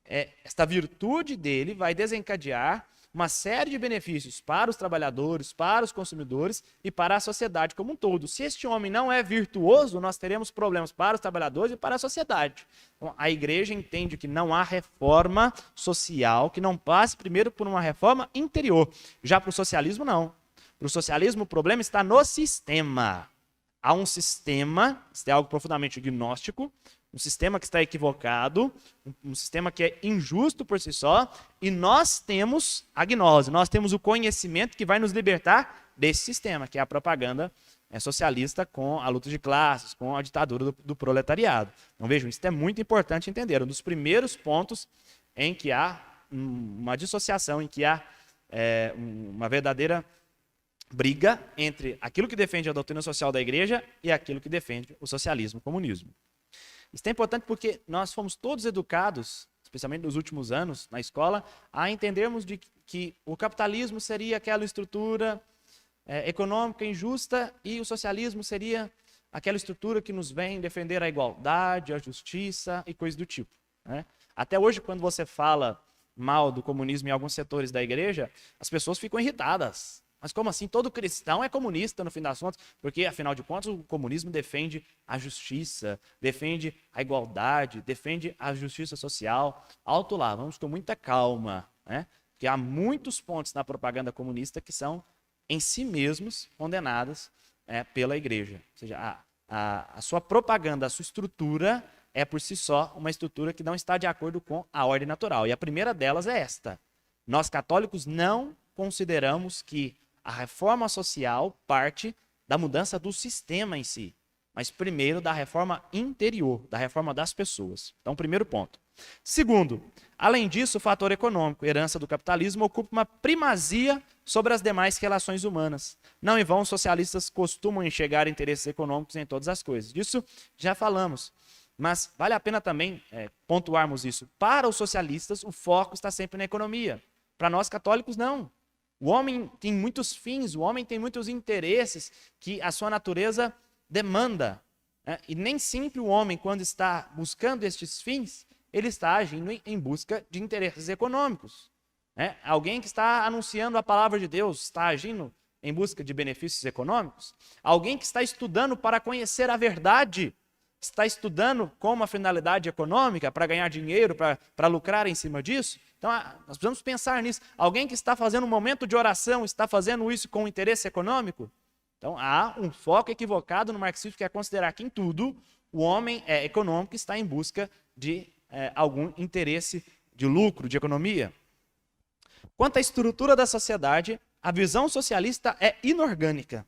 [SPEAKER 2] esta virtude dele vai desencadear uma série de benefícios para os trabalhadores, para os consumidores e para a sociedade como um todo. Se este homem não é virtuoso, nós teremos problemas para os trabalhadores e para a sociedade. Então, a igreja entende que não há reforma social que não passe primeiro por uma reforma interior. Já para o socialismo, não. Para o socialismo, o problema está no sistema. Há um sistema, isso é algo profundamente gnóstico, um sistema que está equivocado, um sistema que é injusto por si só, e nós temos a gnose, nós temos o conhecimento que vai nos libertar desse sistema, que é a propaganda socialista com a luta de classes, com a ditadura do proletariado. Então vejam, isso é muito importante entender, um dos primeiros pontos em que há uma dissociação, em que há uma verdadeira briga entre aquilo que defende a doutrina social da igreja e aquilo que defende o socialismo, o comunismo. Isso é importante porque nós fomos todos educados, especialmente nos últimos anos, na escola, a entendermos de que o capitalismo seria aquela estrutura econômica injusta e o socialismo seria aquela estrutura que nos vem defender a igualdade, a justiça e coisas do tipo, né? Até hoje, quando você fala mal do comunismo em alguns setores da igreja, as pessoas ficam irritadas. Mas como assim? Todo cristão é comunista no fim das contas? Porque, afinal de contas, o comunismo defende a justiça, defende a igualdade, defende a justiça social. Alto lá, vamos com muita calma, né? Porque há muitos pontos na propaganda comunista que são, em si mesmos, condenados pela igreja. Ou seja, a sua propaganda, a sua estrutura é por si só uma estrutura que não está de acordo com a ordem natural. E a primeira delas é esta. Nós católicos não consideramos que a reforma social parte da mudança do sistema em si, mas primeiro da reforma interior, da reforma das pessoas. Então, primeiro ponto. Segundo, além disso, o fator econômico, herança do capitalismo, ocupa uma primazia sobre as demais relações humanas. Não em vão, os socialistas costumam enxergar interesses econômicos em todas as coisas. Disso já falamos. Mas vale a pena também pontuarmos isso. Para os socialistas, o foco está sempre na economia. Para nós católicos, não. O homem tem muitos fins, o homem tem muitos interesses que a sua natureza demanda. E nem sempre o homem, quando está buscando estes fins, ele está agindo em busca de interesses econômicos. Alguém que está anunciando a palavra de Deus está agindo em busca de benefícios econômicos? Alguém que está estudando para conhecer a verdade está estudando com uma finalidade econômica, para ganhar dinheiro, para lucrar em cima disso? Então, nós precisamos pensar nisso. Alguém que está fazendo um momento de oração, está fazendo isso com interesse econômico? Então, há um foco equivocado no marxismo, que é considerar que em tudo o homem econômico está em busca de algum interesse de lucro, de economia. Quanto à estrutura da sociedade, a visão socialista é inorgânica.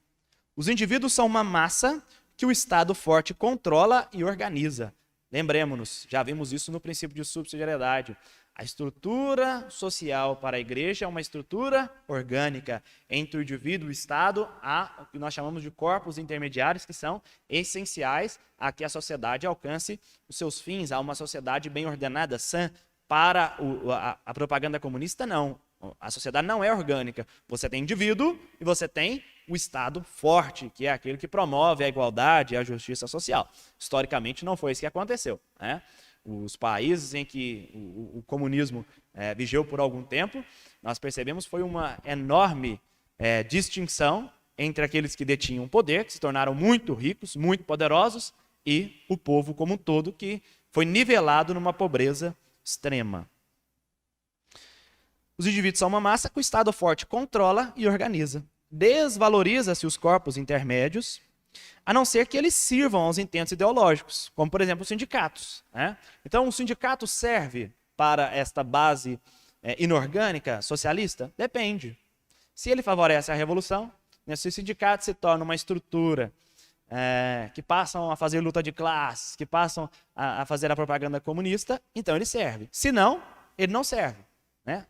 [SPEAKER 2] Os indivíduos são uma massa que o Estado forte controla e organiza. Lembremos-nos, já vimos isso no princípio de subsidiariedade. A estrutura social para a igreja é uma estrutura orgânica. Entre o indivíduo e o Estado, há o que nós chamamos de corpos intermediários, que são essenciais a que a sociedade alcance os seus fins. Há uma sociedade bem ordenada, sã. Para a propaganda comunista, não. A sociedade não é orgânica. Você tem indivíduo e você tem o Estado forte, que é aquele que promove a igualdade e a justiça social. Historicamente, não foi isso que aconteceu. Os países em que o comunismo vigeu por algum tempo, nós percebemos foi uma enorme distinção entre aqueles que detinham poder, que se tornaram muito ricos, muito poderosos, e o povo como um todo, que foi nivelado numa pobreza extrema. Os indivíduos são uma massa que o Estado forte controla e organiza. Desvaloriza-se os corpos intermédios, a não ser que eles sirvam aos intentos ideológicos, como, por exemplo, os sindicatos. Então, o sindicato serve para esta base inorgânica socialista? Depende. Se ele favorece a revolução, se o sindicato se torna uma estrutura que passam a fazer luta de classes, que passam a fazer a propaganda comunista, então ele serve. Se não, ele não serve.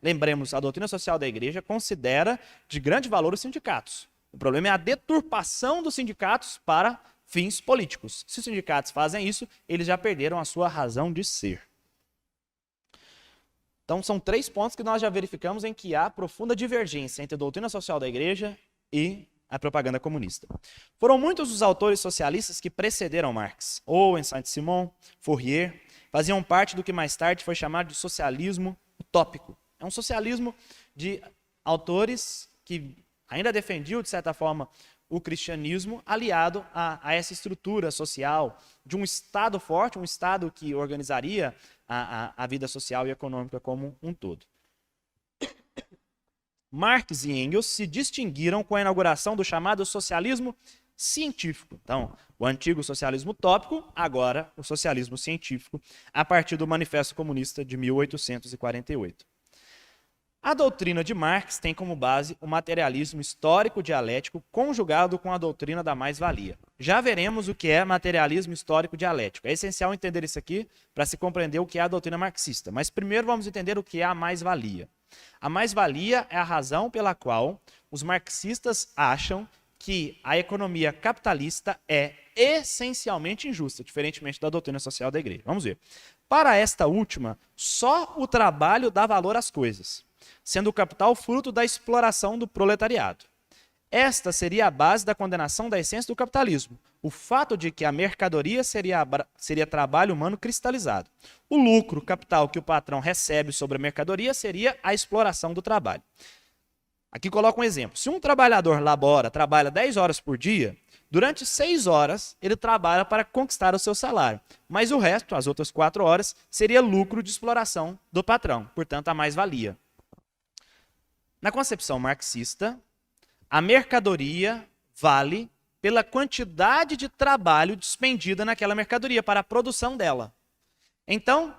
[SPEAKER 2] Lembremos, a doutrina social da igreja considera de grande valor os sindicatos. O problema é a deturpação dos sindicatos para fins políticos. Se os sindicatos fazem isso, eles já perderam a sua razão de ser. Então, são 3 pontos que nós já verificamos em que há profunda divergência entre a doutrina social da igreja e a propaganda comunista. Foram muitos os autores socialistas que precederam Marx. Owen, Saint-Simon, Fourier, faziam parte do que mais tarde foi chamado de socialismo utópico. É um socialismo de autores que ainda defendiam, de certa forma, o cristianismo aliado a essa estrutura social de um Estado forte, um Estado que organizaria a vida social e econômica como um todo. Marx e Engels se distinguiram com a inauguração do chamado socialismo científico. Então, o antigo socialismo utópico, agora o socialismo científico, a partir do Manifesto Comunista de 1848. A doutrina de Marx tem como base o materialismo histórico-dialético conjugado com a doutrina da mais-valia. Já veremos o que é materialismo histórico-dialético. É essencial entender isso aqui para se compreender o que é a doutrina marxista. Mas primeiro vamos entender o que é a mais-valia. A mais-valia é a razão pela qual os marxistas acham que a economia capitalista é essencialmente injusta, diferentemente da doutrina social da igreja. Vamos ver. Para esta última, só o trabalho dá valor às coisas, sendo o capital fruto da exploração do proletariado. Esta seria a base da condenação da essência do capitalismo, o fato de que a mercadoria seria trabalho humano cristalizado. O lucro, capital que o patrão recebe sobre a mercadoria seria a exploração do trabalho. Aqui coloco um exemplo. Se um trabalhador trabalha 10 horas por dia, durante 6 horas ele trabalha para conquistar o seu salário, mas o resto, as outras 4 horas, seria lucro de exploração do patrão, portanto a mais-valia. Na concepção marxista, a mercadoria vale pela quantidade de trabalho despendida naquela mercadoria para a produção dela. Então,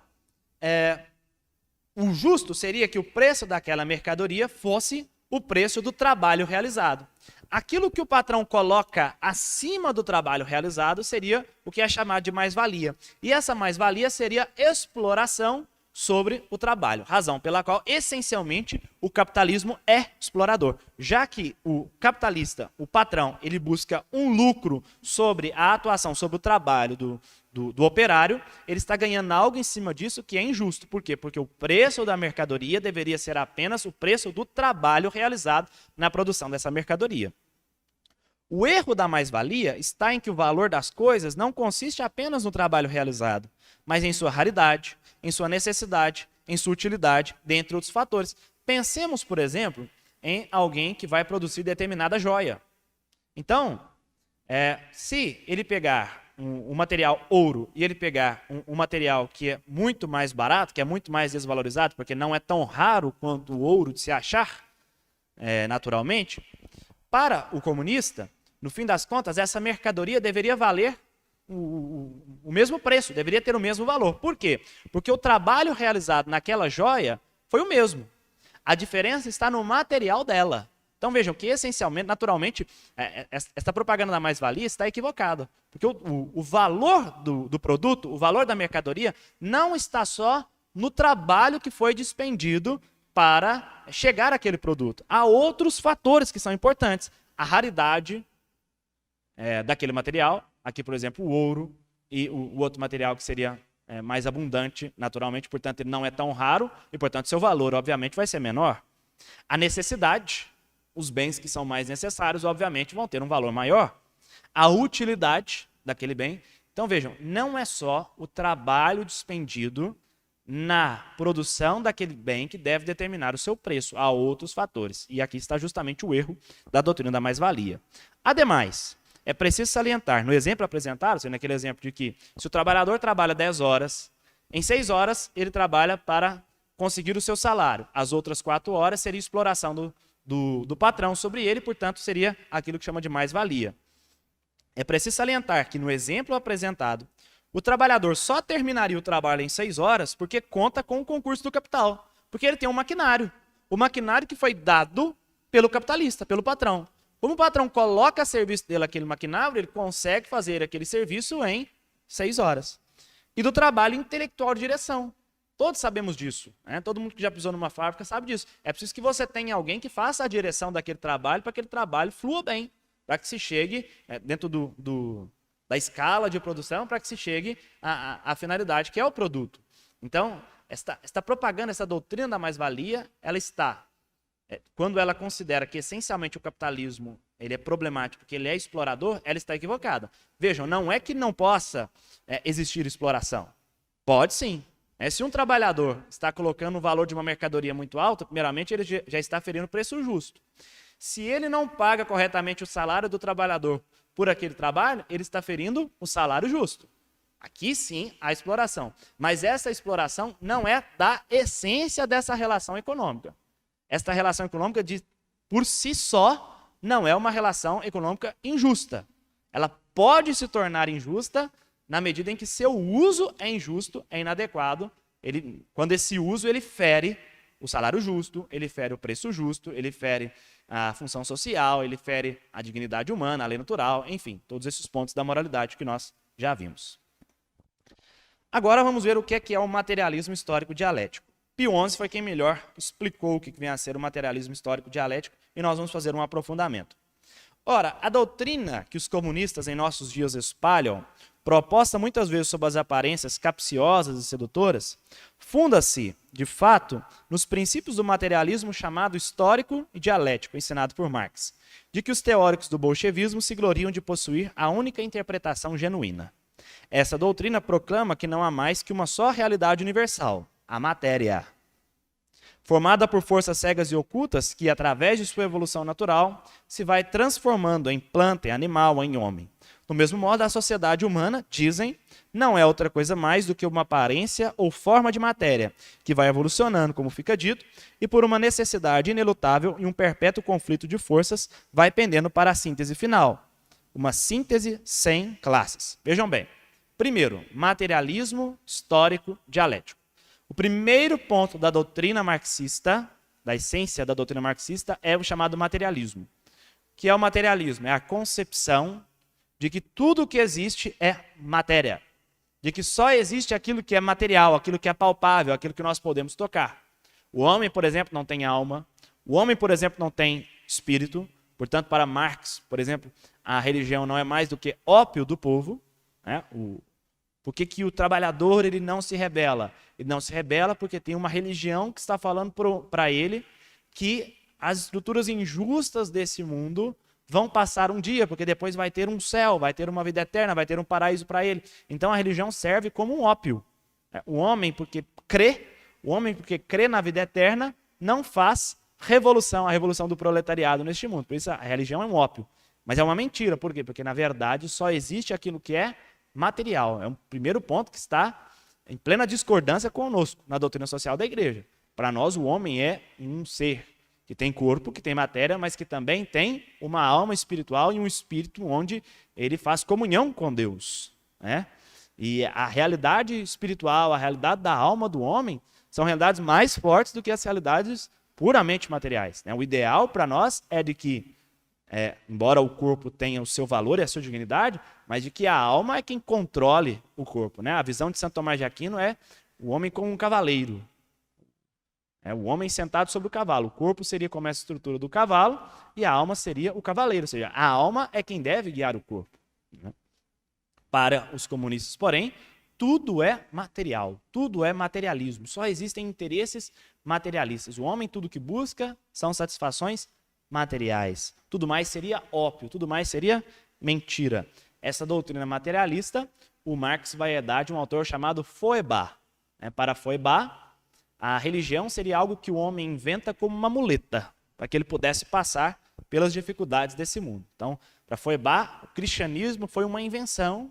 [SPEAKER 2] o justo seria que o preço daquela mercadoria fosse o preço do trabalho realizado. Aquilo que o patrão coloca acima do trabalho realizado seria o que é chamado de mais-valia. E essa mais-valia seria exploração sobre o trabalho, razão pela qual, essencialmente, o capitalismo é explorador. Já que o capitalista, o patrão, ele busca um lucro sobre a atuação, sobre o trabalho do operário, ele está ganhando algo em cima disso que é injusto. Por quê? Porque o preço da mercadoria deveria ser apenas o preço do trabalho realizado na produção dessa mercadoria. O erro da mais-valia está em que o valor das coisas não consiste apenas no trabalho realizado, mas em sua raridade, em sua necessidade, em sua utilidade, dentre outros fatores. Pensemos, por exemplo, em alguém que vai produzir determinada joia. Então, se ele pegar um material ouro e ele pegar um material que é muito mais barato, que é muito mais desvalorizado, porque não é tão raro quanto o ouro de se achar naturalmente, para o comunista, no fim das contas, essa mercadoria deveria valer o mesmo preço, deveria ter o mesmo valor. Por quê? Porque o trabalho realizado naquela joia foi o mesmo. A diferença está no material dela. Então vejam que, essencialmente, naturalmente, essa propaganda da mais-valia está equivocada. Porque o valor do produto, o valor da mercadoria, não está só no trabalho que foi despendido para chegar àquele produto. Há outros fatores que são importantes. A raridade daquele material, aqui, por exemplo, o ouro, e o outro material que seria mais abundante, naturalmente, portanto, ele não é tão raro, e, portanto, seu valor, obviamente, vai ser menor. A necessidade, os bens que são mais necessários, obviamente, vão ter um valor maior. A utilidade daquele bem. Então, vejam, não é só o trabalho despendido na produção daquele bem que deve determinar o seu preço. Há outros fatores. E aqui está justamente o erro da doutrina da mais-valia. Ademais, é preciso salientar, no exemplo apresentado, sendo aquele exemplo de que se o trabalhador trabalha 10 horas, em 6 horas ele trabalha para conseguir o seu salário. As outras 4 horas seria exploração do patrão sobre ele, portanto, seria aquilo que chama de mais-valia. É preciso salientar que, no exemplo apresentado, o trabalhador só terminaria o trabalho em 6 horas porque conta com o concurso do capital, porque ele tem um maquinário. O maquinário que foi dado pelo capitalista, pelo patrão. Como o patrão coloca a serviço dele aquele maquinário, ele consegue fazer aquele serviço em 6 horas. E do trabalho intelectual de direção. Todos sabemos disso. Todo mundo que já pisou numa fábrica sabe disso. É preciso que você tenha alguém que faça a direção daquele trabalho para que aquele trabalho flua bem, para que se chegue dentro da escala de produção, para que se chegue à finalidade, que é o produto. Então, esta propaganda, essa doutrina da mais-valia, ela está... quando ela considera que essencialmente o capitalismo ele é problemático porque ele é explorador, ela está equivocada. Vejam, não é que não possa existir exploração. Pode sim. Se um trabalhador está colocando o valor de uma mercadoria muito alto, primeiramente ele já está ferindo o preço justo. Se ele não paga corretamente o salário do trabalhador por aquele trabalho, ele está ferindo o salário justo. Aqui sim há exploração. Mas essa exploração não é da essência dessa relação econômica. Esta relação econômica, por si só, não é uma relação econômica injusta. Ela pode se tornar injusta na medida em que seu uso é injusto, é inadequado. Quando esse uso ele fere o salário justo, ele fere o preço justo, ele fere a função social, ele fere a dignidade humana, a lei natural, enfim, todos esses pontos da moralidade que nós já vimos. Agora vamos ver o que é o materialismo histórico dialético. Pio XI foi quem melhor explicou o que vem a ser o materialismo histórico dialético e nós vamos fazer um aprofundamento. Ora, a doutrina que os comunistas em nossos dias espalham, proposta muitas vezes sob as aparências capciosas e sedutoras, funda-se, de fato, nos princípios do materialismo chamado histórico e dialético, ensinado por Marx, de que os teóricos do bolchevismo se gloriam de possuir a única interpretação genuína. Essa doutrina proclama que não há mais que uma só realidade universal, a matéria, formada por forças cegas e ocultas que, através de sua evolução natural, se vai transformando em planta, em animal, em homem. Do mesmo modo, a sociedade humana, dizem, não é outra coisa mais do que uma aparência ou forma de matéria, que vai evolucionando, como fica dito, e por uma necessidade inelutável e um perpétuo conflito de forças, vai pendendo para a síntese final. uma síntese sem classes. Vejam bem. Primeiro, materialismo histórico dialético. O primeiro ponto da doutrina marxista, da essência da doutrina marxista, é o chamado materialismo. O que é o materialismo? É a concepção de que tudo que existe é matéria. De que só existe aquilo que é material, aquilo que é palpável, aquilo que nós podemos tocar. O homem, por exemplo, não tem alma. O homem, por exemplo, não tem espírito. Portanto, para Marx, por exemplo, a religião não é mais do que ópio do povo. Né? Por que o trabalhador ele não se rebela? Ele não se rebela porque tem uma religião que está falando para ele que as estruturas injustas desse mundo vão passar um dia, porque depois vai ter um céu, vai ter uma vida eterna, vai ter um paraíso para ele. Então a religião serve como um ópio. O homem, porque crê na vida eterna, não faz revolução, a revolução do proletariado neste mundo. Por isso a religião é um ópio. Mas é uma mentira. Por quê? Porque na verdade só existe aquilo que é material. É um primeiro ponto que está em plena discordância conosco na doutrina social da igreja. Para nós o homem é um ser que tem corpo, que tem matéria, mas que também tem uma alma espiritual e um espírito onde ele faz comunhão com Deus. Né? E a realidade espiritual, a realidade da alma do homem, são realidades mais fortes do que as realidades puramente materiais. Né? O ideal para nós é de que, embora o corpo tenha o seu valor e a sua dignidade, mas de que a alma é quem controle o corpo. Né? A visão de Santo Tomás de Aquino é o homem como um cavaleiro. O homem sentado sobre o cavalo. O corpo seria como essa estrutura do cavalo e a alma seria o cavaleiro. Ou seja, a alma é quem deve guiar o corpo. Né? Para os comunistas, porém, tudo é material. Tudo é materialismo. Só existem interesses materialistas. O homem, tudo que busca são satisfações materiais. Tudo mais seria ópio. Tudo mais seria mentira. Essa doutrina materialista, o Marx vai herdar de um autor chamado Feuerbach. Para Feuerbach, a religião seria algo que o homem inventa como uma muleta, para que ele pudesse passar pelas dificuldades desse mundo. Então, para Feuerbach, o cristianismo foi uma invenção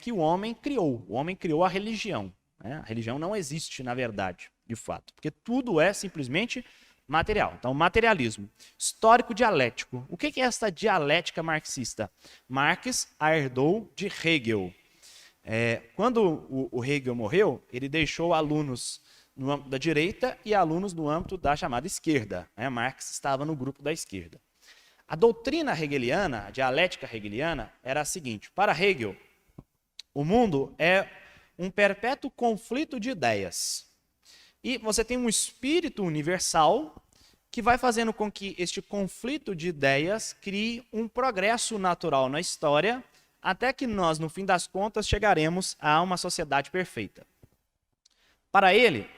[SPEAKER 2] que o homem criou. O homem criou a religião. A religião não existe, na verdade, de fato, porque tudo é simplesmente material. Então, materialismo. Histórico dialético. O que é essa dialética marxista? Marx a herdou de Hegel. Quando o Hegel morreu, ele deixou alunos no âmbito da direita e alunos no âmbito da chamada esquerda. Marx estava no grupo da esquerda. A doutrina hegeliana, a dialética hegeliana, era a seguinte: para Hegel, o mundo é um perpétuo conflito de ideias. E você tem um espírito universal que vai fazendo com que este conflito de ideias crie um progresso natural na história, até que nós, no fim das contas, chegaremos a uma sociedade perfeita. Para ele,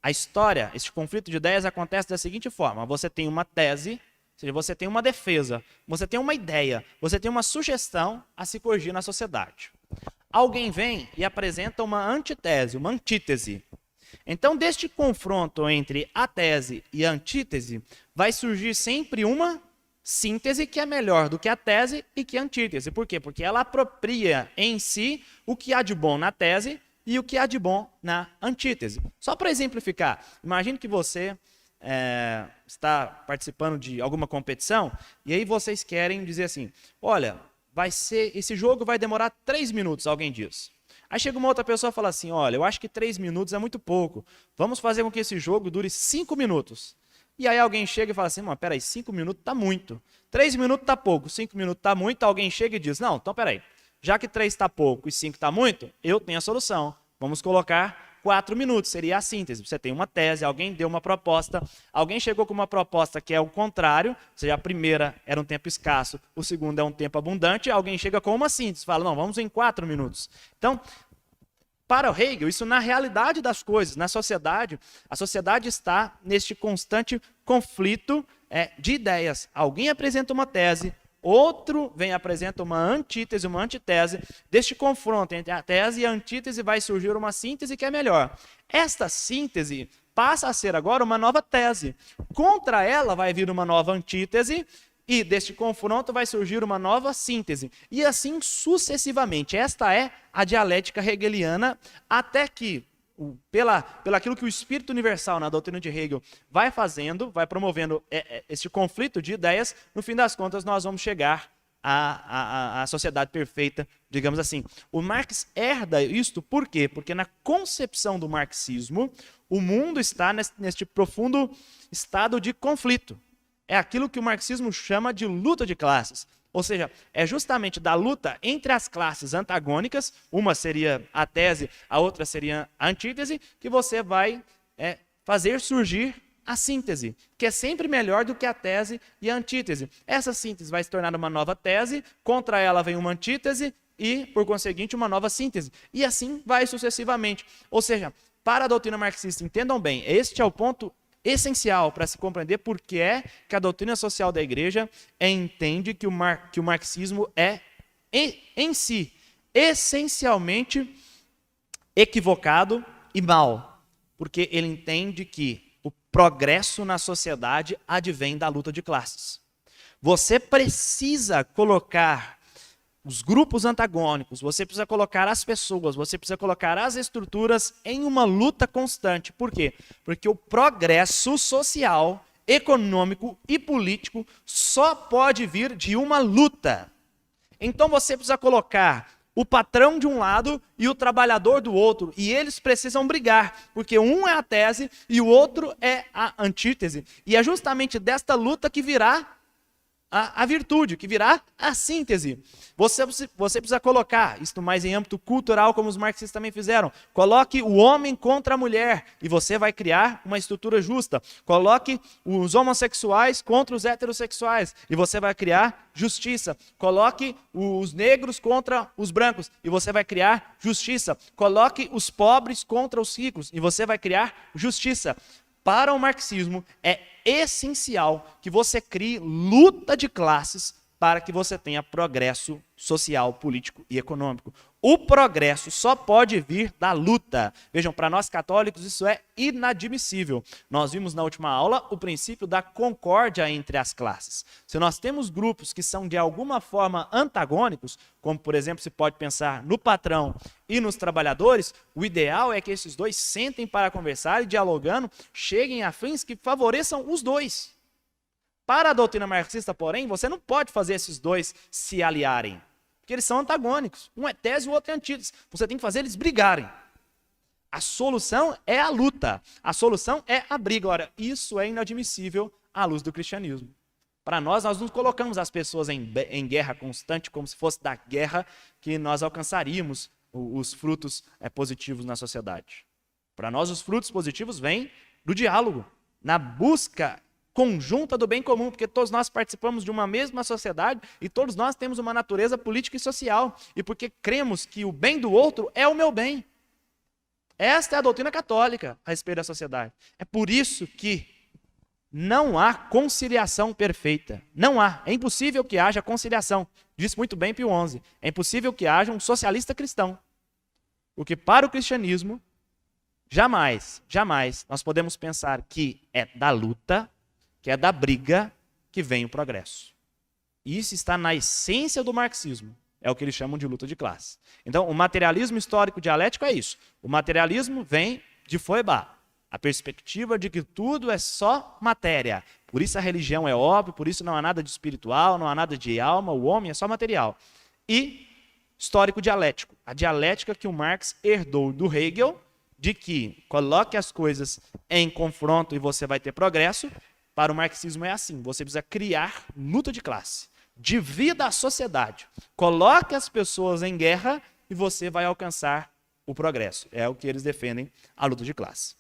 [SPEAKER 2] a história, este conflito de ideias acontece da seguinte forma: você tem uma tese, ou seja, você tem uma defesa, você tem uma ideia, você tem uma sugestão a se corrigir na sociedade. Alguém vem e apresenta uma antitese, uma antítese. Então, deste confronto entre a tese e a antítese, vai surgir sempre uma síntese que é melhor do que a tese e que a antítese. Por quê? Porque ela apropria em si o que há de bom na tese e o que há de bom na antítese. Só para exemplificar, imagine que você está participando de alguma competição e aí vocês querem dizer assim: olha, esse jogo vai demorar 3 minutos, alguém diz. Aí chega uma outra pessoa e fala assim: olha, eu acho que 3 minutos é muito pouco. Vamos fazer com que esse jogo dure 5 minutos. E aí alguém chega e fala assim: mas peraí, 5 minutos está muito. 3 minutos está pouco, 5 minutos está muito. Alguém chega e diz: não, então peraí. Já que 3 está pouco e 5 está muito, eu tenho a solução. Vamos colocar 4 minutos, seria a síntese. Você tem uma tese, alguém deu uma proposta, alguém chegou com uma proposta que é o contrário, ou seja, a primeira era um tempo escasso, o segundo é um tempo abundante, alguém chega com uma síntese, fala: não, vamos em 4 minutos. Então, para o Hegel, isso na realidade das coisas, na sociedade, a sociedade está neste constante conflito de ideias. Alguém apresenta uma tese, outro vem e apresenta uma antítese, uma antitese. Deste confronto entre a tese e a antítese vai surgir uma síntese que é melhor. Esta síntese passa a ser agora uma nova tese. Contra ela vai vir uma nova antítese e deste confronto vai surgir uma nova síntese. E assim sucessivamente. Esta é a dialética hegeliana, até que, pelaquilo que o espírito universal na doutrina de Hegel vai fazendo, vai promovendo este conflito de ideias, no fim das contas nós vamos chegar a sociedade perfeita, digamos assim. O Marx herda isto por quê? Porque na concepção do marxismo, o mundo está neste profundo estado de conflito. É aquilo que o marxismo chama de luta de classes. Ou seja, é justamente da luta entre as classes antagônicas, uma seria a tese, a outra seria a antítese, que você vai fazer surgir a síntese, que é sempre melhor do que a tese e a antítese. Essa síntese vai se tornar uma nova tese, contra ela vem uma antítese e, por conseguinte, uma nova síntese. E assim vai sucessivamente. Ou seja, para a doutrina marxista, entendam bem, este é o ponto essencial para se compreender por que é que a doutrina social da igreja entende que o marxismo é, em si, essencialmente equivocado e mal. Porque ele entende que o progresso na sociedade advém da luta de classes. Você precisa colocar os grupos antagônicos, você precisa colocar as pessoas, você precisa colocar as estruturas em uma luta constante. Por quê? Porque o progresso social, econômico e político só pode vir de uma luta. Então você precisa colocar o patrão de um lado e o trabalhador do outro, e eles precisam brigar, porque um é a tese e o outro é a antítese. E é justamente desta luta que virá a virtude, que virá a síntese. Você precisa colocar, isto mais em âmbito cultural, como os marxistas também fizeram, coloque o homem contra a mulher, e você vai criar uma estrutura justa. Coloque os homossexuais contra os heterossexuais, e você vai criar justiça. Coloque os negros contra os brancos, e você vai criar justiça. Coloque os pobres contra os ricos, e você vai criar justiça. Para o marxismo, é essencial que você crie luta de classes para que você tenha progresso social, político e econômico. O progresso só pode vir da luta. Vejam, para nós católicos isso é inadmissível. Nós vimos na última aula o princípio da concórdia entre as classes. Se nós temos grupos que são de alguma forma antagônicos, como por exemplo se pode pensar no patrão e nos trabalhadores, o ideal é que esses dois sentem para conversar e dialogando, cheguem a fins que favoreçam os dois. Para a doutrina marxista, porém, você não pode fazer esses dois se aliarem, porque eles são antagônicos. Um é tese e o outro é antítese. Você tem que fazer eles brigarem. A solução é a luta. A solução é a briga. Ora, isso é inadmissível à luz do cristianismo. Para nós não colocamos as pessoas em guerra constante, como se fosse da guerra que nós alcançaríamos os frutos positivos na sociedade. Para nós, os frutos positivos vêm do diálogo, na busca conjunta do bem comum, porque todos nós participamos de uma mesma sociedade e todos nós temos uma natureza política e social, e porque cremos que o bem do outro é o meu bem. Esta é a doutrina católica a respeito da sociedade. É por isso que não há conciliação perfeita. Não há. É impossível que haja conciliação. Disse muito bem Pio XI. É impossível que haja um socialista cristão. Porque para o cristianismo, jamais nós podemos pensar que é da luta, que é da briga que vem o progresso. Isso está na essência do marxismo. É o que eles chamam de luta de classe. Então, o materialismo histórico dialético é isso. O materialismo vem de Feuerbach. A perspectiva de que tudo é só matéria. Por isso a religião é óbvio, por isso não há nada de espiritual, não há nada de alma, o homem é só material. E histórico dialético. A dialética que o Marx herdou do Hegel, de que coloque as coisas em confronto e você vai ter progresso. Para o marxismo é assim, você precisa criar luta de classe, divida a sociedade, coloque as pessoas em guerra e você vai alcançar o progresso. É o que eles defendem, a luta de classe.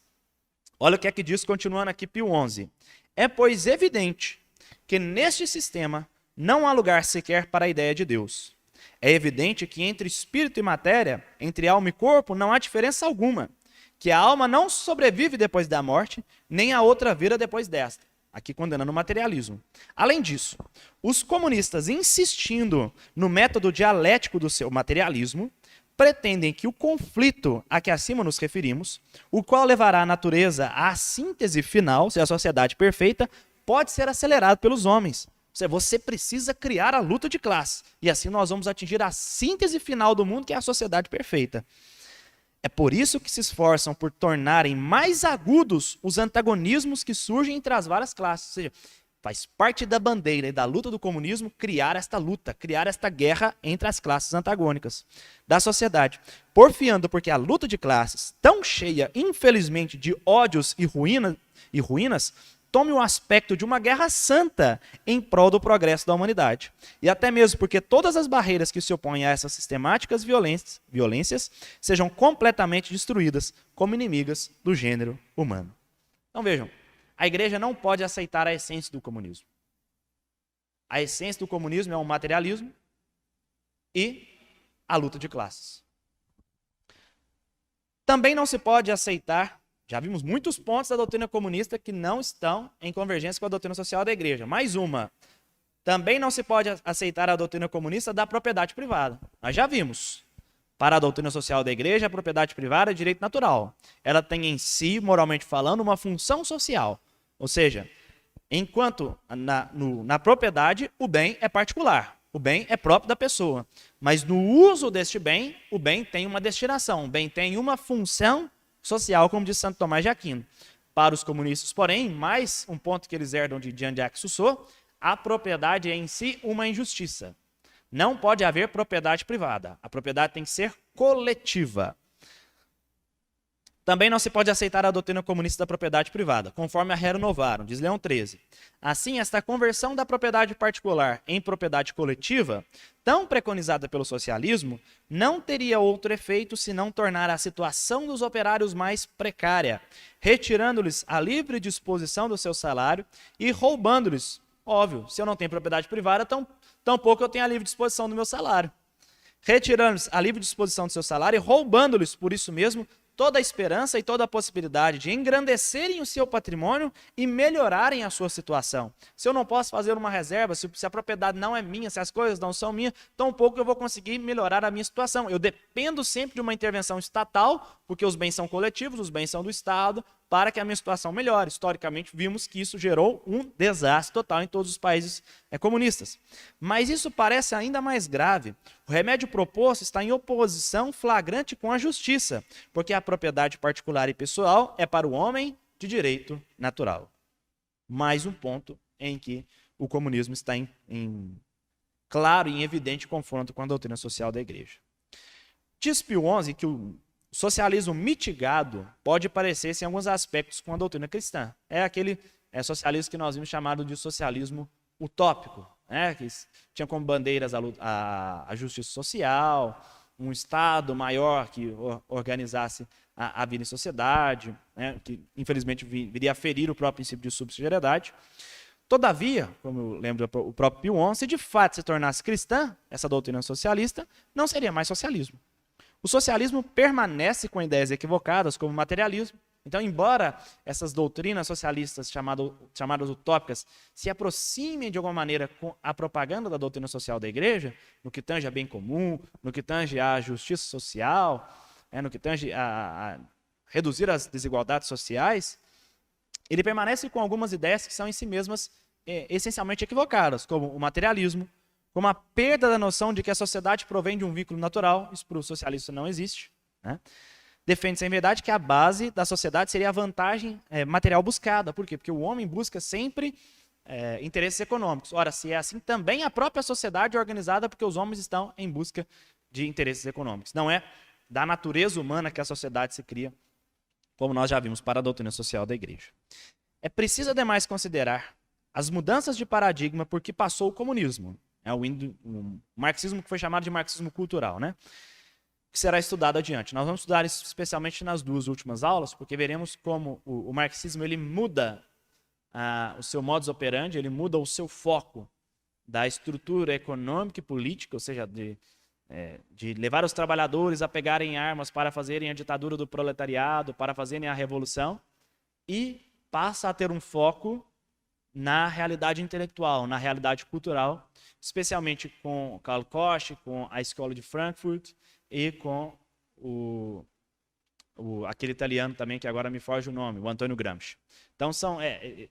[SPEAKER 2] Olha o que é que diz, continuando aqui Pio XI. É, pois, evidente que neste sistema não há lugar sequer para a ideia de Deus. É evidente que entre espírito e matéria, entre alma e corpo, não há diferença alguma, que a alma não sobrevive depois da morte, nem a outra vida depois desta. Aqui condenando o materialismo. Além disso, os comunistas, insistindo no método dialético do seu materialismo, pretendem que o conflito a que acima nos referimos, o qual levará a natureza à síntese final, se a sociedade perfeita, pode ser acelerado pelos homens. Ou seja, você precisa criar a luta de classe, e assim nós vamos atingir a síntese final do mundo, que é a sociedade perfeita. É por isso que se esforçam por tornarem mais agudos os antagonismos que surgem entre as várias classes. Ou seja, Faz parte da bandeira e da luta do comunismo criar esta luta, criar esta guerra entre as classes antagônicas da sociedade. Porfiando porque a luta de classes, tão cheia, infelizmente, de ódios e ruínas, tome o aspecto de uma guerra santa em prol do progresso da humanidade. E até mesmo porque todas as barreiras que se opõem a essas sistemáticas violências sejam completamente destruídas como inimigas do gênero humano. Então vejam, a igreja não pode aceitar a essência do comunismo. A essência do comunismo é o materialismo e a luta de classes. Também não se pode aceitar, já vimos muitos pontos da doutrina comunista que não estão em convergência com a doutrina social da igreja. Mais uma, também não se pode aceitar a doutrina comunista da propriedade privada. Nós já vimos. Para a doutrina social da igreja, a propriedade privada é direito natural. Ela tem em si, moralmente falando, uma função social. Ou seja, enquanto na propriedade o bem é particular, o bem é próprio da pessoa. Mas no uso deste bem, o bem tem uma destinação, o bem tem uma função social, como diz Santo Tomás de Aquino. Para os comunistas, porém, mais um ponto que eles herdam de Jean-Jacques Rousseau, a propriedade é em si uma injustiça. Não pode haver propriedade privada. A propriedade tem que ser coletiva. Também não se pode aceitar a doutrina comunista da propriedade privada, conforme a Rerum Novarum, diz Leão XIII. Assim, esta conversão da propriedade particular em propriedade coletiva, tão preconizada pelo socialismo, não teria outro efeito senão tornar a situação dos operários mais precária, retirando-lhes a livre disposição do seu salário e roubando-lhes, óbvio, se eu não tenho propriedade privada, tampouco eu tenho a livre disposição do meu salário. Retirando-lhes a livre disposição do seu salário e roubando-lhes, por isso mesmo, toda a esperança e toda a possibilidade de engrandecerem o seu patrimônio e melhorarem a sua situação. Se eu não posso fazer uma reserva, se a propriedade não é minha, se as coisas não são minhas, tampouco eu vou conseguir melhorar a minha situação. Eu dependo sempre de uma intervenção estatal, porque os bens são coletivos, os bens são do Estado, para que a minha situação melhore. Historicamente, vimos que isso gerou um desastre total em todos os países comunistas. Mas isso parece ainda mais grave. O remédio proposto está em oposição flagrante com a justiça, porque a propriedade particular e pessoal é para o homem de direito natural. Mais um ponto em que o comunismo está em claro e em evidente confronto com a doutrina social da igreja. Diz Pio XI que o socialismo mitigado pode parecer-se em alguns aspectos com a doutrina cristã. É aquele socialismo que nós vimos chamado de socialismo utópico, né? Que tinha como bandeiras a justiça social, um Estado maior que organizasse a vida em sociedade, né? Que infelizmente viria a ferir o próprio princípio de subsidiariedade. Todavia, como lembra o próprio Pio XI, se de fato se tornasse cristã, essa doutrina socialista, não seria mais socialismo. O socialismo permanece com ideias equivocadas, como o materialismo. Então, embora essas doutrinas socialistas chamadas utópicas se aproximem de alguma maneira com a propaganda da doutrina social da igreja, no que tange a bem comum, no que tange a justiça social, no que tange a reduzir as desigualdades sociais, ele permanece com algumas ideias que são em si mesmas essencialmente equivocadas, como o materialismo, como a perda da noção de que a sociedade provém de um vínculo natural, isso para o socialista não existe, né? Defende-se, em verdade, que a base da sociedade seria a vantagem material buscada. Por quê? Porque o homem busca sempre interesses econômicos. Ora, se é assim, também a própria sociedade é organizada porque os homens estão em busca de interesses econômicos. Não é da natureza humana que a sociedade se cria, como nós já vimos para a doutrina social da igreja. É preciso, ademais, considerar as mudanças de paradigma por que passou o comunismo. O marxismo que foi chamado de marxismo cultural, né? Que será estudado adiante. Nós vamos estudar isso especialmente nas duas últimas aulas, porque veremos como o marxismo ele muda o seu modus operandi, ele muda o seu foco da estrutura econômica e política, ou seja, de levar os trabalhadores a pegarem armas para fazerem a ditadura do proletariado, para fazerem a revolução, e passa a ter um foco na realidade intelectual, na realidade cultural, especialmente com Karl Koch, com a Escola de Frankfurt e com aquele italiano também, que agora me foge o nome, o Antônio Gramsci. Então são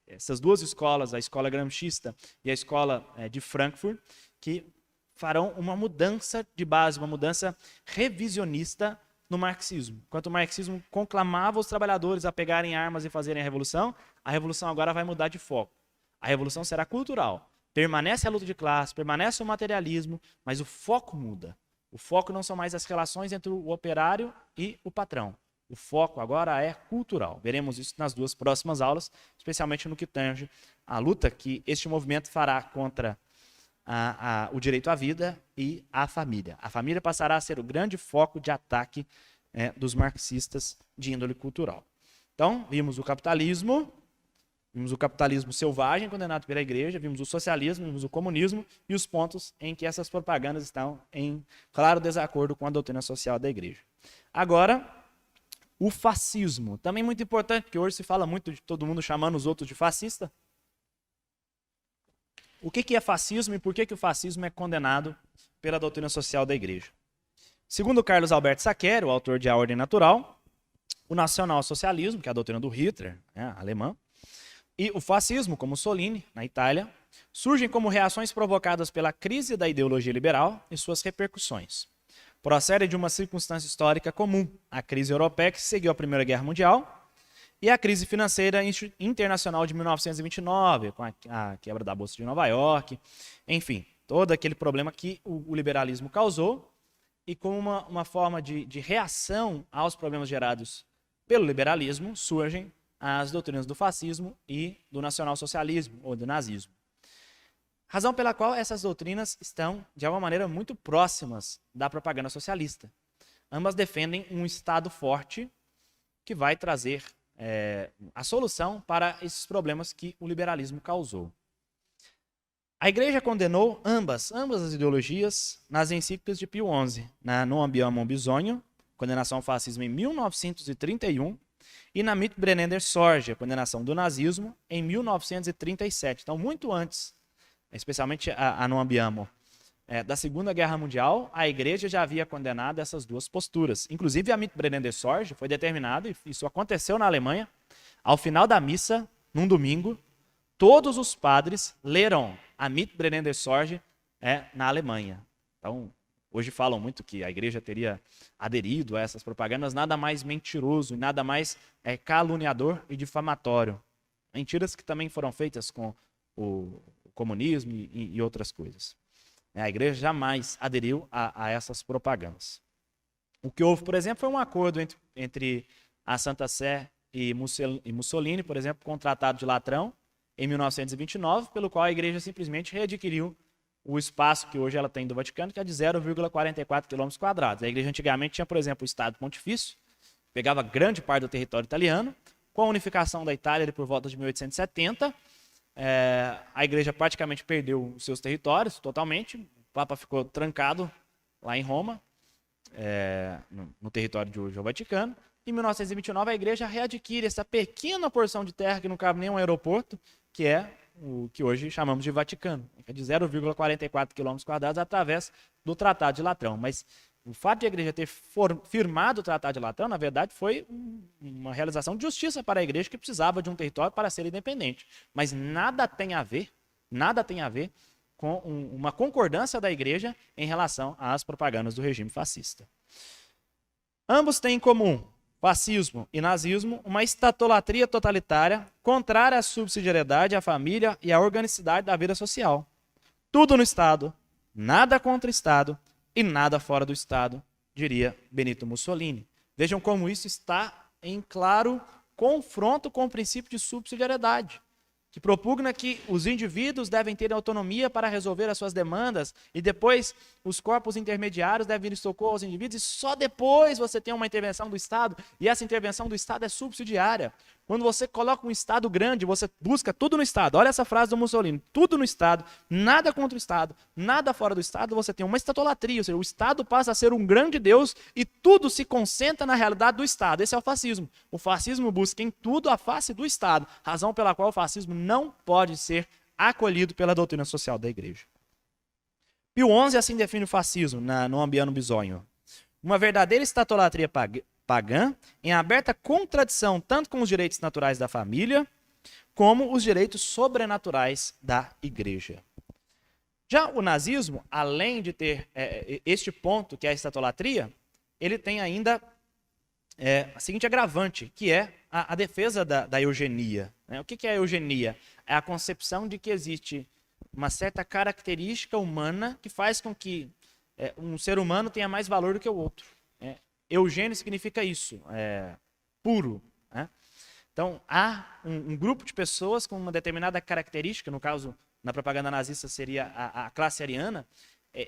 [SPEAKER 2] essas duas escolas, a escola gramscista e a escola de Frankfurt, que farão uma mudança de base, uma mudança revisionista no marxismo. Enquanto o marxismo conclamava os trabalhadores a pegarem armas e fazerem a revolução agora vai mudar de foco. A revolução será cultural. Permanece a luta de classe, permanece o materialismo, mas o foco muda. O foco não são mais as relações entre o operário e o patrão. O foco agora é cultural. Veremos isso nas duas próximas aulas, especialmente no que tange a luta que este movimento fará contra o direito à vida e à família. A família passará a ser o grande foco de ataque dos marxistas de índole cultural. Então, vimos o capitalismo selvagem condenado pela igreja, vimos o socialismo, vimos o comunismo e os pontos em que essas propagandas estão em claro desacordo com a doutrina social da igreja. Agora, o fascismo, também muito importante, porque hoje se fala muito de todo mundo chamando os outros de fascista. O que é fascismo e por que o fascismo é condenado pela doutrina social da igreja? Segundo Carlos Alberto Saquer, o autor de A Ordem Natural, o nacionalsocialismo, que é a doutrina do Hitler, alemã, e o fascismo, como Mussolini, na Itália, surgem como reações provocadas pela crise da ideologia liberal e suas repercussões. Procede de uma circunstância histórica comum, a crise europeia que seguiu a Primeira Guerra Mundial e a crise financeira internacional de 1929, com a quebra da Bolsa de Nova York, enfim, todo aquele problema que o liberalismo causou e com uma forma de reação aos problemas gerados pelo liberalismo surgem as doutrinas do fascismo e do nacionalsocialismo, ou do nazismo. Razão pela qual essas doutrinas estão, de alguma maneira, muito próximas da propaganda socialista. Ambas defendem um Estado forte que vai trazer a solução para esses problemas que o liberalismo causou. A Igreja condenou ambas as ideologias nas encíclicas de Pio XI, na Non Abbiamo Bisogno, condenação ao fascismo em 1931, e na Mitbrennender Sorge, a condenação do nazismo, em 1937. Então, muito antes, especialmente a Non Abbiamo, da Segunda Guerra Mundial, a Igreja já havia condenado essas duas posturas. Inclusive, a Mitbrennender Sorge foi determinado, e isso aconteceu na Alemanha, ao final da missa, num domingo, todos os padres leram a Mitbrennender Sorge na Alemanha. Então, hoje falam muito que a igreja teria aderido a essas propagandas, nada mais mentiroso e nada mais caluniador e difamatório. Mentiras que também foram feitas com o comunismo e outras coisas. A igreja jamais aderiu a essas propagandas. O que houve, por exemplo, foi um acordo entre a Santa Sé e Mussolini, por exemplo, com o Tratado de Latrão, em 1929, pelo qual a igreja simplesmente readquiriu o espaço que hoje ela tem do Vaticano, que é de 0,44 km². A igreja antigamente tinha, por exemplo, o Estado Pontifício, pegava grande parte do território italiano. Com a unificação da Itália, por volta de 1870, a igreja praticamente perdeu os seus territórios totalmente. O Papa ficou trancado lá em Roma, no território de hoje é o Vaticano. Em 1929, a igreja readquire essa pequena porção de terra que não cabe nem um aeroporto, que é o que hoje chamamos de Vaticano, é de 0,44 km², através do Tratado de Latrão. Mas o fato de a igreja ter firmado o Tratado de Latrão, na verdade, foi uma realização de justiça para a igreja que precisava de um território para ser independente. Mas nada tem a ver com uma concordância da igreja em relação às propagandas do regime fascista. Ambos têm em comum, fascismo e nazismo, uma estatolatria totalitária contrária à subsidiariedade, à família e à organicidade da vida social. Tudo no Estado, nada contra o Estado e nada fora do Estado, diria Benito Mussolini. Vejam como isso está em claro confronto com o princípio de subsidiariedade, que propugna que os indivíduos devem ter autonomia para resolver as suas demandas e depois os corpos intermediários devem vir em socorro aos indivíduos e só depois você tem uma intervenção do Estado e essa intervenção do Estado é subsidiária. Quando você coloca um Estado grande, você busca tudo no Estado. Olha essa frase do Mussolini, tudo no Estado, nada contra o Estado, nada fora do Estado, você tem uma estatolatria, ou seja, o Estado passa a ser um grande Deus e tudo se concentra na realidade do Estado. Esse é o fascismo. O fascismo busca em tudo a face do Estado, razão pela qual o fascismo não pode ser acolhido pela doutrina social da igreja. Pio XI assim define o fascismo no Non Abbiamo Bisogno. Uma verdadeira estatolatria pagã em aberta contradição tanto com os direitos naturais da família como os direitos sobrenaturais da igreja. Já o nazismo, além de ter este ponto que é a estatolatria, ele tem ainda a seguinte agravante, que é a defesa da eugenia. Né? O que é a eugenia? É a concepção de que existe uma certa característica humana que faz com que um ser humano tenha mais valor do que o outro. Eugênio significa isso, puro. Né? Então, há um grupo de pessoas com uma determinada característica, no caso, na propaganda nazista seria a classe ariana.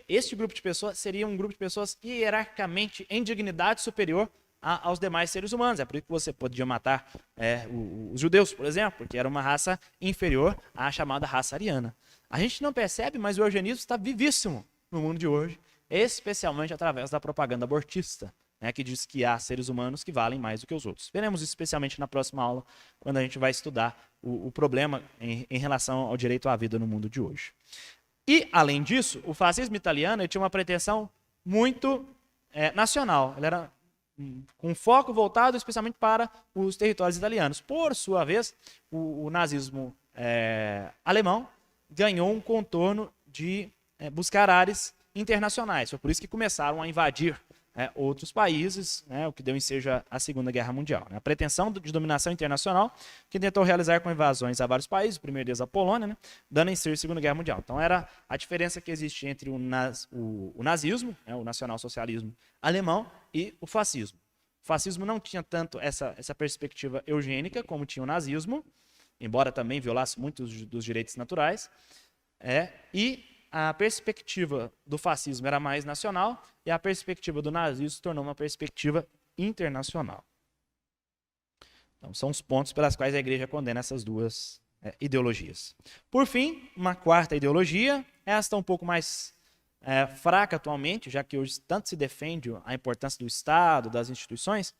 [SPEAKER 2] Este grupo de pessoas seria um grupo de pessoas hierarquicamente em dignidade superior aos demais seres humanos. É por isso que você podia matar os judeus, por exemplo, porque era uma raça inferior à chamada raça ariana. A gente não percebe, mas o eugenismo está vivíssimo no mundo de hoje, especialmente através da propaganda abortista, né, que diz que há seres humanos que valem mais do que os outros. Veremos isso especialmente na próxima aula, quando a gente vai estudar o problema em relação ao direito à vida no mundo de hoje. E, além disso, o fascismo italiano tinha uma pretensão muito nacional. Ele era com foco voltado especialmente para os territórios italianos. Por sua vez, o nazismo alemão ganhou um contorno de buscar áreas internacionais. Foi por isso que começaram a invadir outros países, né, o que deu ensejo à Segunda Guerra Mundial. Né? A pretensão de dominação internacional que tentou realizar com invasões a vários países, o primeiro deles a Polônia, né, dando ensejo à Segunda Guerra Mundial. Então era a diferença que existe entre o nazismo, o nacionalsocialismo alemão, e o fascismo. O fascismo não tinha tanto essa perspectiva eugênica como tinha o nazismo, embora também violasse muitos dos direitos naturais, e a perspectiva do fascismo era mais nacional e a perspectiva do nazismo se tornou uma perspectiva internacional. Então, são os pontos pelas quais a igreja condena essas duas ideologias. Por fim, uma quarta ideologia, esta um pouco mais fraca atualmente, já que hoje tanto se defende a importância do Estado, das instituições,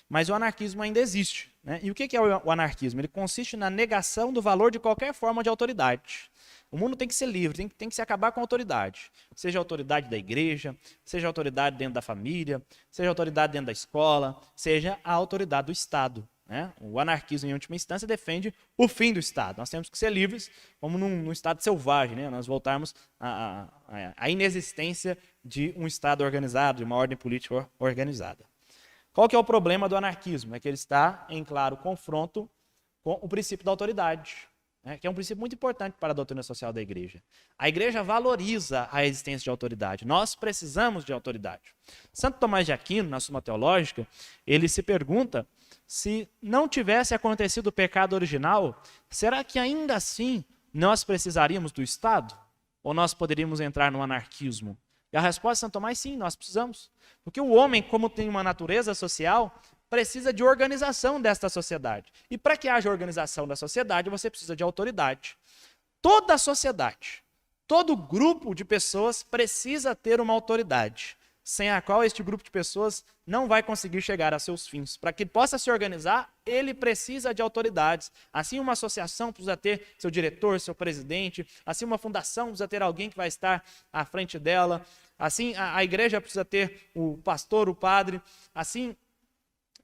[SPEAKER 2] mas o anarquismo ainda existe. Né? E o que é o anarquismo? Ele consiste na negação do valor de qualquer forma de autoridade. O mundo tem que ser livre, tem que se acabar com a autoridade. Seja a autoridade da igreja, seja a autoridade dentro da família, seja a autoridade dentro da escola, seja a autoridade do Estado. Né? O anarquismo, em última instância, defende o fim do Estado. Nós temos que ser livres, como num Estado selvagem. Né? Nós voltarmos à inexistência de um Estado organizado, de uma ordem política organizada. Qual que é o problema do anarquismo? É que ele está em claro confronto com o princípio da autoridade, que é um princípio muito importante para a doutrina social da igreja. A igreja valoriza a existência de autoridade. Nós precisamos de autoridade. Santo Tomás de Aquino, na Suma Teológica, ele se pergunta se não tivesse acontecido o pecado original, será que ainda assim nós precisaríamos do Estado? Ou nós poderíamos entrar no anarquismo? E a resposta de Santo Tomás, sim, nós precisamos. Porque o homem, como tem uma natureza social, precisa de organização desta sociedade. E para que haja organização da sociedade, você precisa de autoridade. Toda a sociedade, todo grupo de pessoas precisa ter uma autoridade, sem a qual este grupo de pessoas não vai conseguir chegar a seus fins. Para que possa se organizar, ele precisa de autoridades. Assim, uma associação precisa ter seu diretor, seu presidente. Assim, uma fundação precisa ter alguém que vai estar à frente dela. Assim, a igreja precisa ter o pastor, o padre. Assim,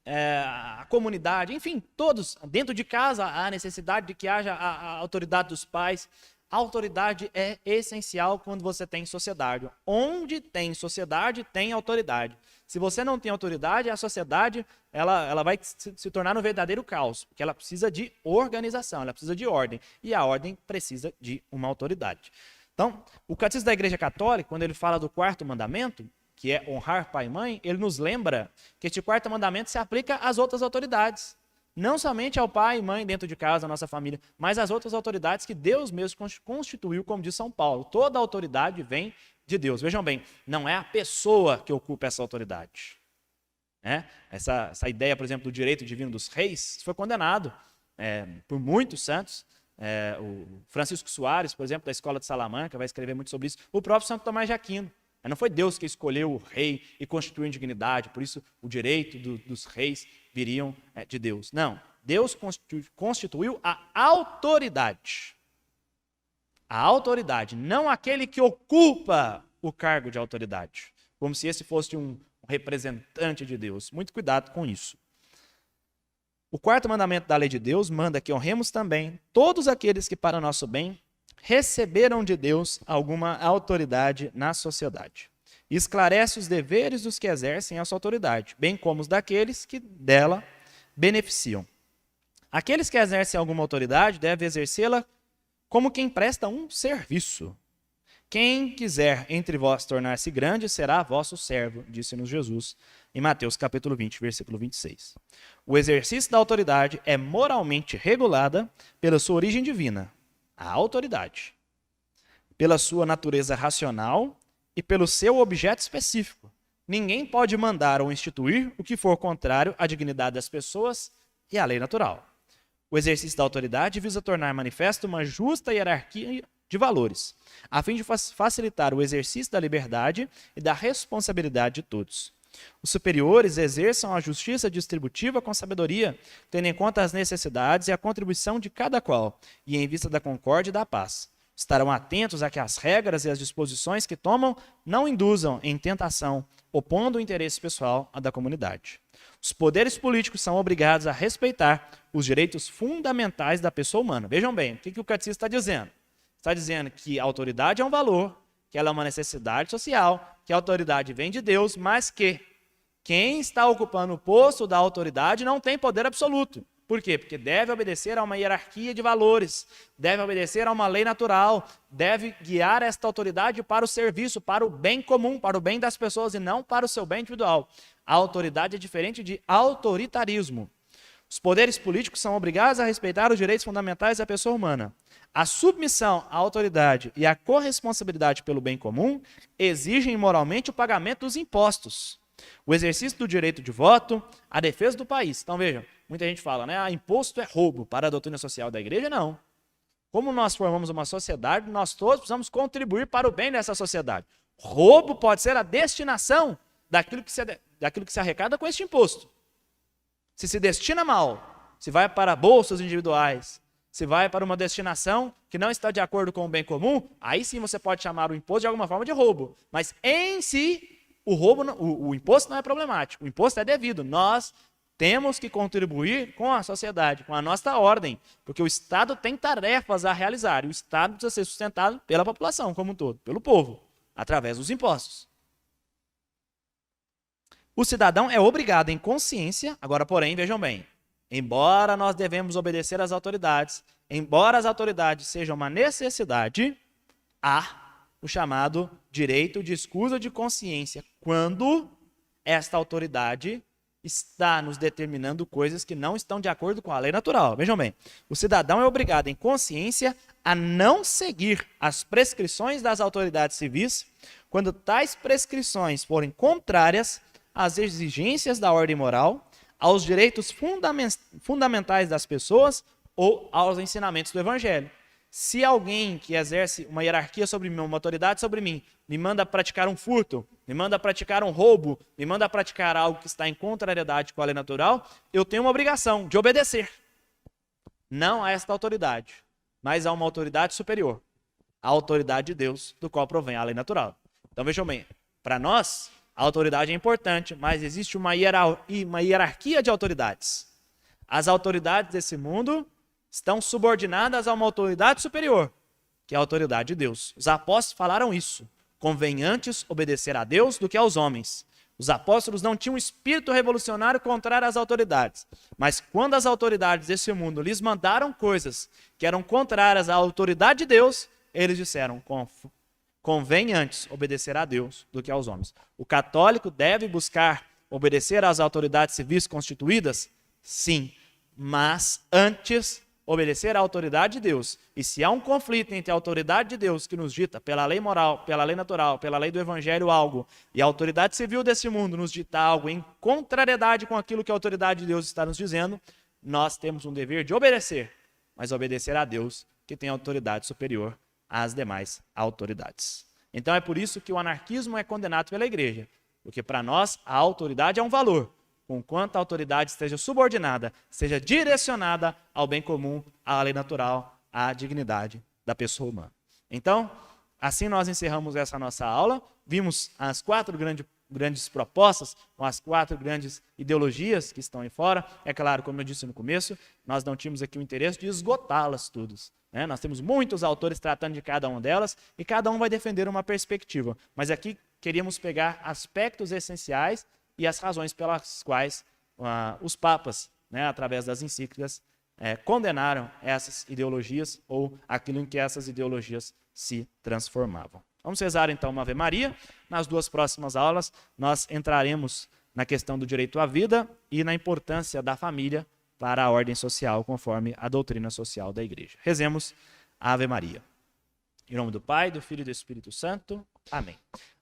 [SPEAKER 2] a comunidade, enfim, todos. Dentro de casa, há necessidade de que haja a autoridade dos pais. A autoridade é essencial quando você tem sociedade. Onde tem sociedade, tem autoridade. Se você não tem autoridade, a sociedade ela vai se tornar um verdadeiro caos, porque ela precisa de organização, ela precisa de ordem, e a ordem precisa de uma autoridade. Então, o Catecismo da Igreja Católica, quando ele fala do quarto mandamento, que é honrar pai e mãe, ele nos lembra que este quarto mandamento se aplica às outras autoridades. Não somente ao pai e mãe dentro de casa, da nossa família, mas às outras autoridades que Deus mesmo constituiu, como diz São Paulo. Toda autoridade vem de Deus. Vejam bem, não é a pessoa que ocupa essa autoridade. Essa ideia, por exemplo, do direito divino dos reis, foi condenado por muitos santos. O Francisco Soares, por exemplo, da Escola de Salamanca, vai escrever muito sobre isso. O próprio Santo Tomás de Aquino. Não foi Deus que escolheu o rei e constituiu em dignidade, por isso o direito dos reis viriam de Deus. Não, Deus constituiu a autoridade. A autoridade, não aquele que ocupa o cargo de autoridade, como se esse fosse um representante de Deus. Muito cuidado com isso. O quarto mandamento da lei de Deus manda que honremos também todos aqueles que, para o nosso bem, receberam de Deus alguma autoridade na sociedade. e esclarece os deveres dos que exercem essa autoridade, bem como os daqueles que dela beneficiam. Aqueles que exercem alguma autoridade devem exercê-la como quem presta um serviço. Quem quiser entre vós tornar-se grande será vosso servo, disse-nos Jesus em Mateus capítulo 20, versículo 26. O exercício da autoridade é moralmente regulada pela sua origem divina, a autoridade, pela sua natureza racional e pelo seu objeto específico. Ninguém pode mandar ou instituir o que for contrário à dignidade das pessoas e à lei natural. O exercício da autoridade visa tornar manifesto uma justa hierarquia de valores, a fim de facilitar o exercício da liberdade e da responsabilidade de todos. Os superiores exerçam a justiça distributiva com sabedoria, tendo em conta as necessidades e a contribuição de cada qual, e em vista da concórdia e da paz. Estarão atentos a que as regras e as disposições que tomam não induzam em tentação, opondo o interesse pessoal à da comunidade. Os poderes políticos são obrigados a respeitar os direitos fundamentais da pessoa humana. Vejam bem, o que o catecismo está dizendo? Está dizendo que a autoridade é um valor, que ela é uma necessidade social, que a autoridade vem de Deus, mas que quem está ocupando o posto da autoridade não tem poder absoluto. Por quê? Porque deve obedecer a uma hierarquia de valores, deve obedecer a uma lei natural, deve guiar esta autoridade para o serviço, para o bem comum, para o bem das pessoas e não para o seu bem individual. A autoridade é diferente de autoritarismo. Os poderes políticos são obrigados a respeitar os direitos fundamentais da pessoa humana. A submissão à autoridade e a corresponsabilidade pelo bem comum exigem moralmente o pagamento dos impostos, o exercício do direito de voto, a defesa do país. Então vejam, muita gente fala, né? Imposto é roubo. Para a doutrina social da igreja, não. Como nós formamos uma sociedade, nós todos precisamos contribuir para o bem dessa sociedade. Roubo pode ser a destinação daquilo que se arrecada com este imposto. Se destina mal, se vai para bolsas individuais, se vai para uma destinação que não está de acordo com o bem comum, aí sim você pode chamar o imposto de alguma forma de roubo. Mas em si, o imposto não é problemático, o imposto é devido. Nós temos que contribuir com a sociedade, com a nossa ordem, porque o Estado tem tarefas a realizar, e o Estado precisa ser sustentado pela população como um todo, pelo povo, através dos impostos. O cidadão é obrigado em consciência, agora porém, vejam bem, embora nós devemos obedecer às autoridades, embora as autoridades sejam uma necessidade, há o chamado direito de escusa de consciência, quando esta autoridade está nos determinando coisas que não estão de acordo com a lei natural. Vejam bem, o cidadão é obrigado em consciência a não seguir as prescrições das autoridades civis quando tais prescrições forem contrárias às exigências da ordem moral, aos direitos fundamentais das pessoas ou aos ensinamentos do Evangelho. Se alguém que exerce uma hierarquia sobre mim, uma autoridade sobre mim, me manda praticar um furto, me manda praticar um roubo, me manda praticar algo que está em contrariedade com a lei natural, eu tenho uma obrigação de obedecer. Não a esta autoridade, mas a uma autoridade superior, a autoridade de Deus, do qual provém a lei natural. Então vejam bem, para nós, a autoridade é importante, mas existe uma hierarquia de autoridades. As autoridades desse mundo estão subordinadas a uma autoridade superior, que é a autoridade de Deus. Os apóstolos falaram isso. Convém antes obedecer a Deus do que aos homens. Os apóstolos não tinham um espírito revolucionário contrário às autoridades. Mas quando as autoridades desse mundo lhes mandaram coisas que eram contrárias à autoridade de Deus, eles disseram, convém antes obedecer a Deus do que aos homens. O católico deve buscar obedecer às autoridades civis constituídas? Sim, mas antes obedecer à autoridade de Deus. E se há um conflito entre a autoridade de Deus, que nos dita pela lei moral, pela lei natural, pela lei do Evangelho algo, e a autoridade civil desse mundo nos dita algo em contrariedade com aquilo que a autoridade de Deus está nos dizendo, nós temos um dever de obedecer, mas obedecer a Deus, que tem autoridade superior às demais autoridades. Então é por isso que o anarquismo é condenado pela igreja, porque para nós a autoridade é um valor, conquanto a autoridade esteja subordinada, seja direcionada ao bem comum, à lei natural, à dignidade da pessoa humana. Então, assim nós encerramos essa nossa aula, vimos as 4 grandes propostas, com as 4 grandes ideologias que estão aí fora. É claro, como eu disse no começo, nós não tínhamos aqui o interesse de esgotá-las todas. Nós temos muitos autores tratando de cada uma delas e cada um vai defender uma perspectiva. Mas aqui queríamos pegar aspectos essenciais e as razões pelas quais os papas, né, através das encíclicas, condenaram essas ideologias ou aquilo em que essas ideologias se transformavam. Vamos rezar então uma Ave Maria. Nas 2 próximas aulas, nós entraremos na questão do direito à vida e na importância da família para a ordem social, conforme a doutrina social da Igreja. Rezemos a Ave Maria. Em nome do Pai, do Filho e do Espírito Santo. Amém.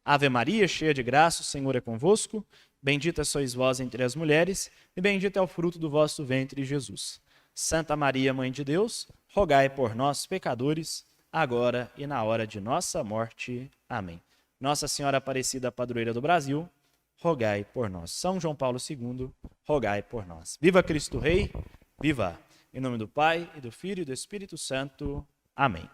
[SPEAKER 2] Ave Maria, cheia de graça, o Senhor é convosco. Bendita sois vós entre as mulheres, e bendito é o fruto do vosso ventre, Jesus. Santa Maria, Mãe de Deus, rogai por nós, pecadores, agora e na hora de nossa morte. Amém. Nossa Senhora Aparecida, Padroeira do Brasil, rogai por nós. São João Paulo II, rogai por nós. Viva Cristo Rei, viva! Em nome do Pai, e do Filho e do Espírito Santo. Amém.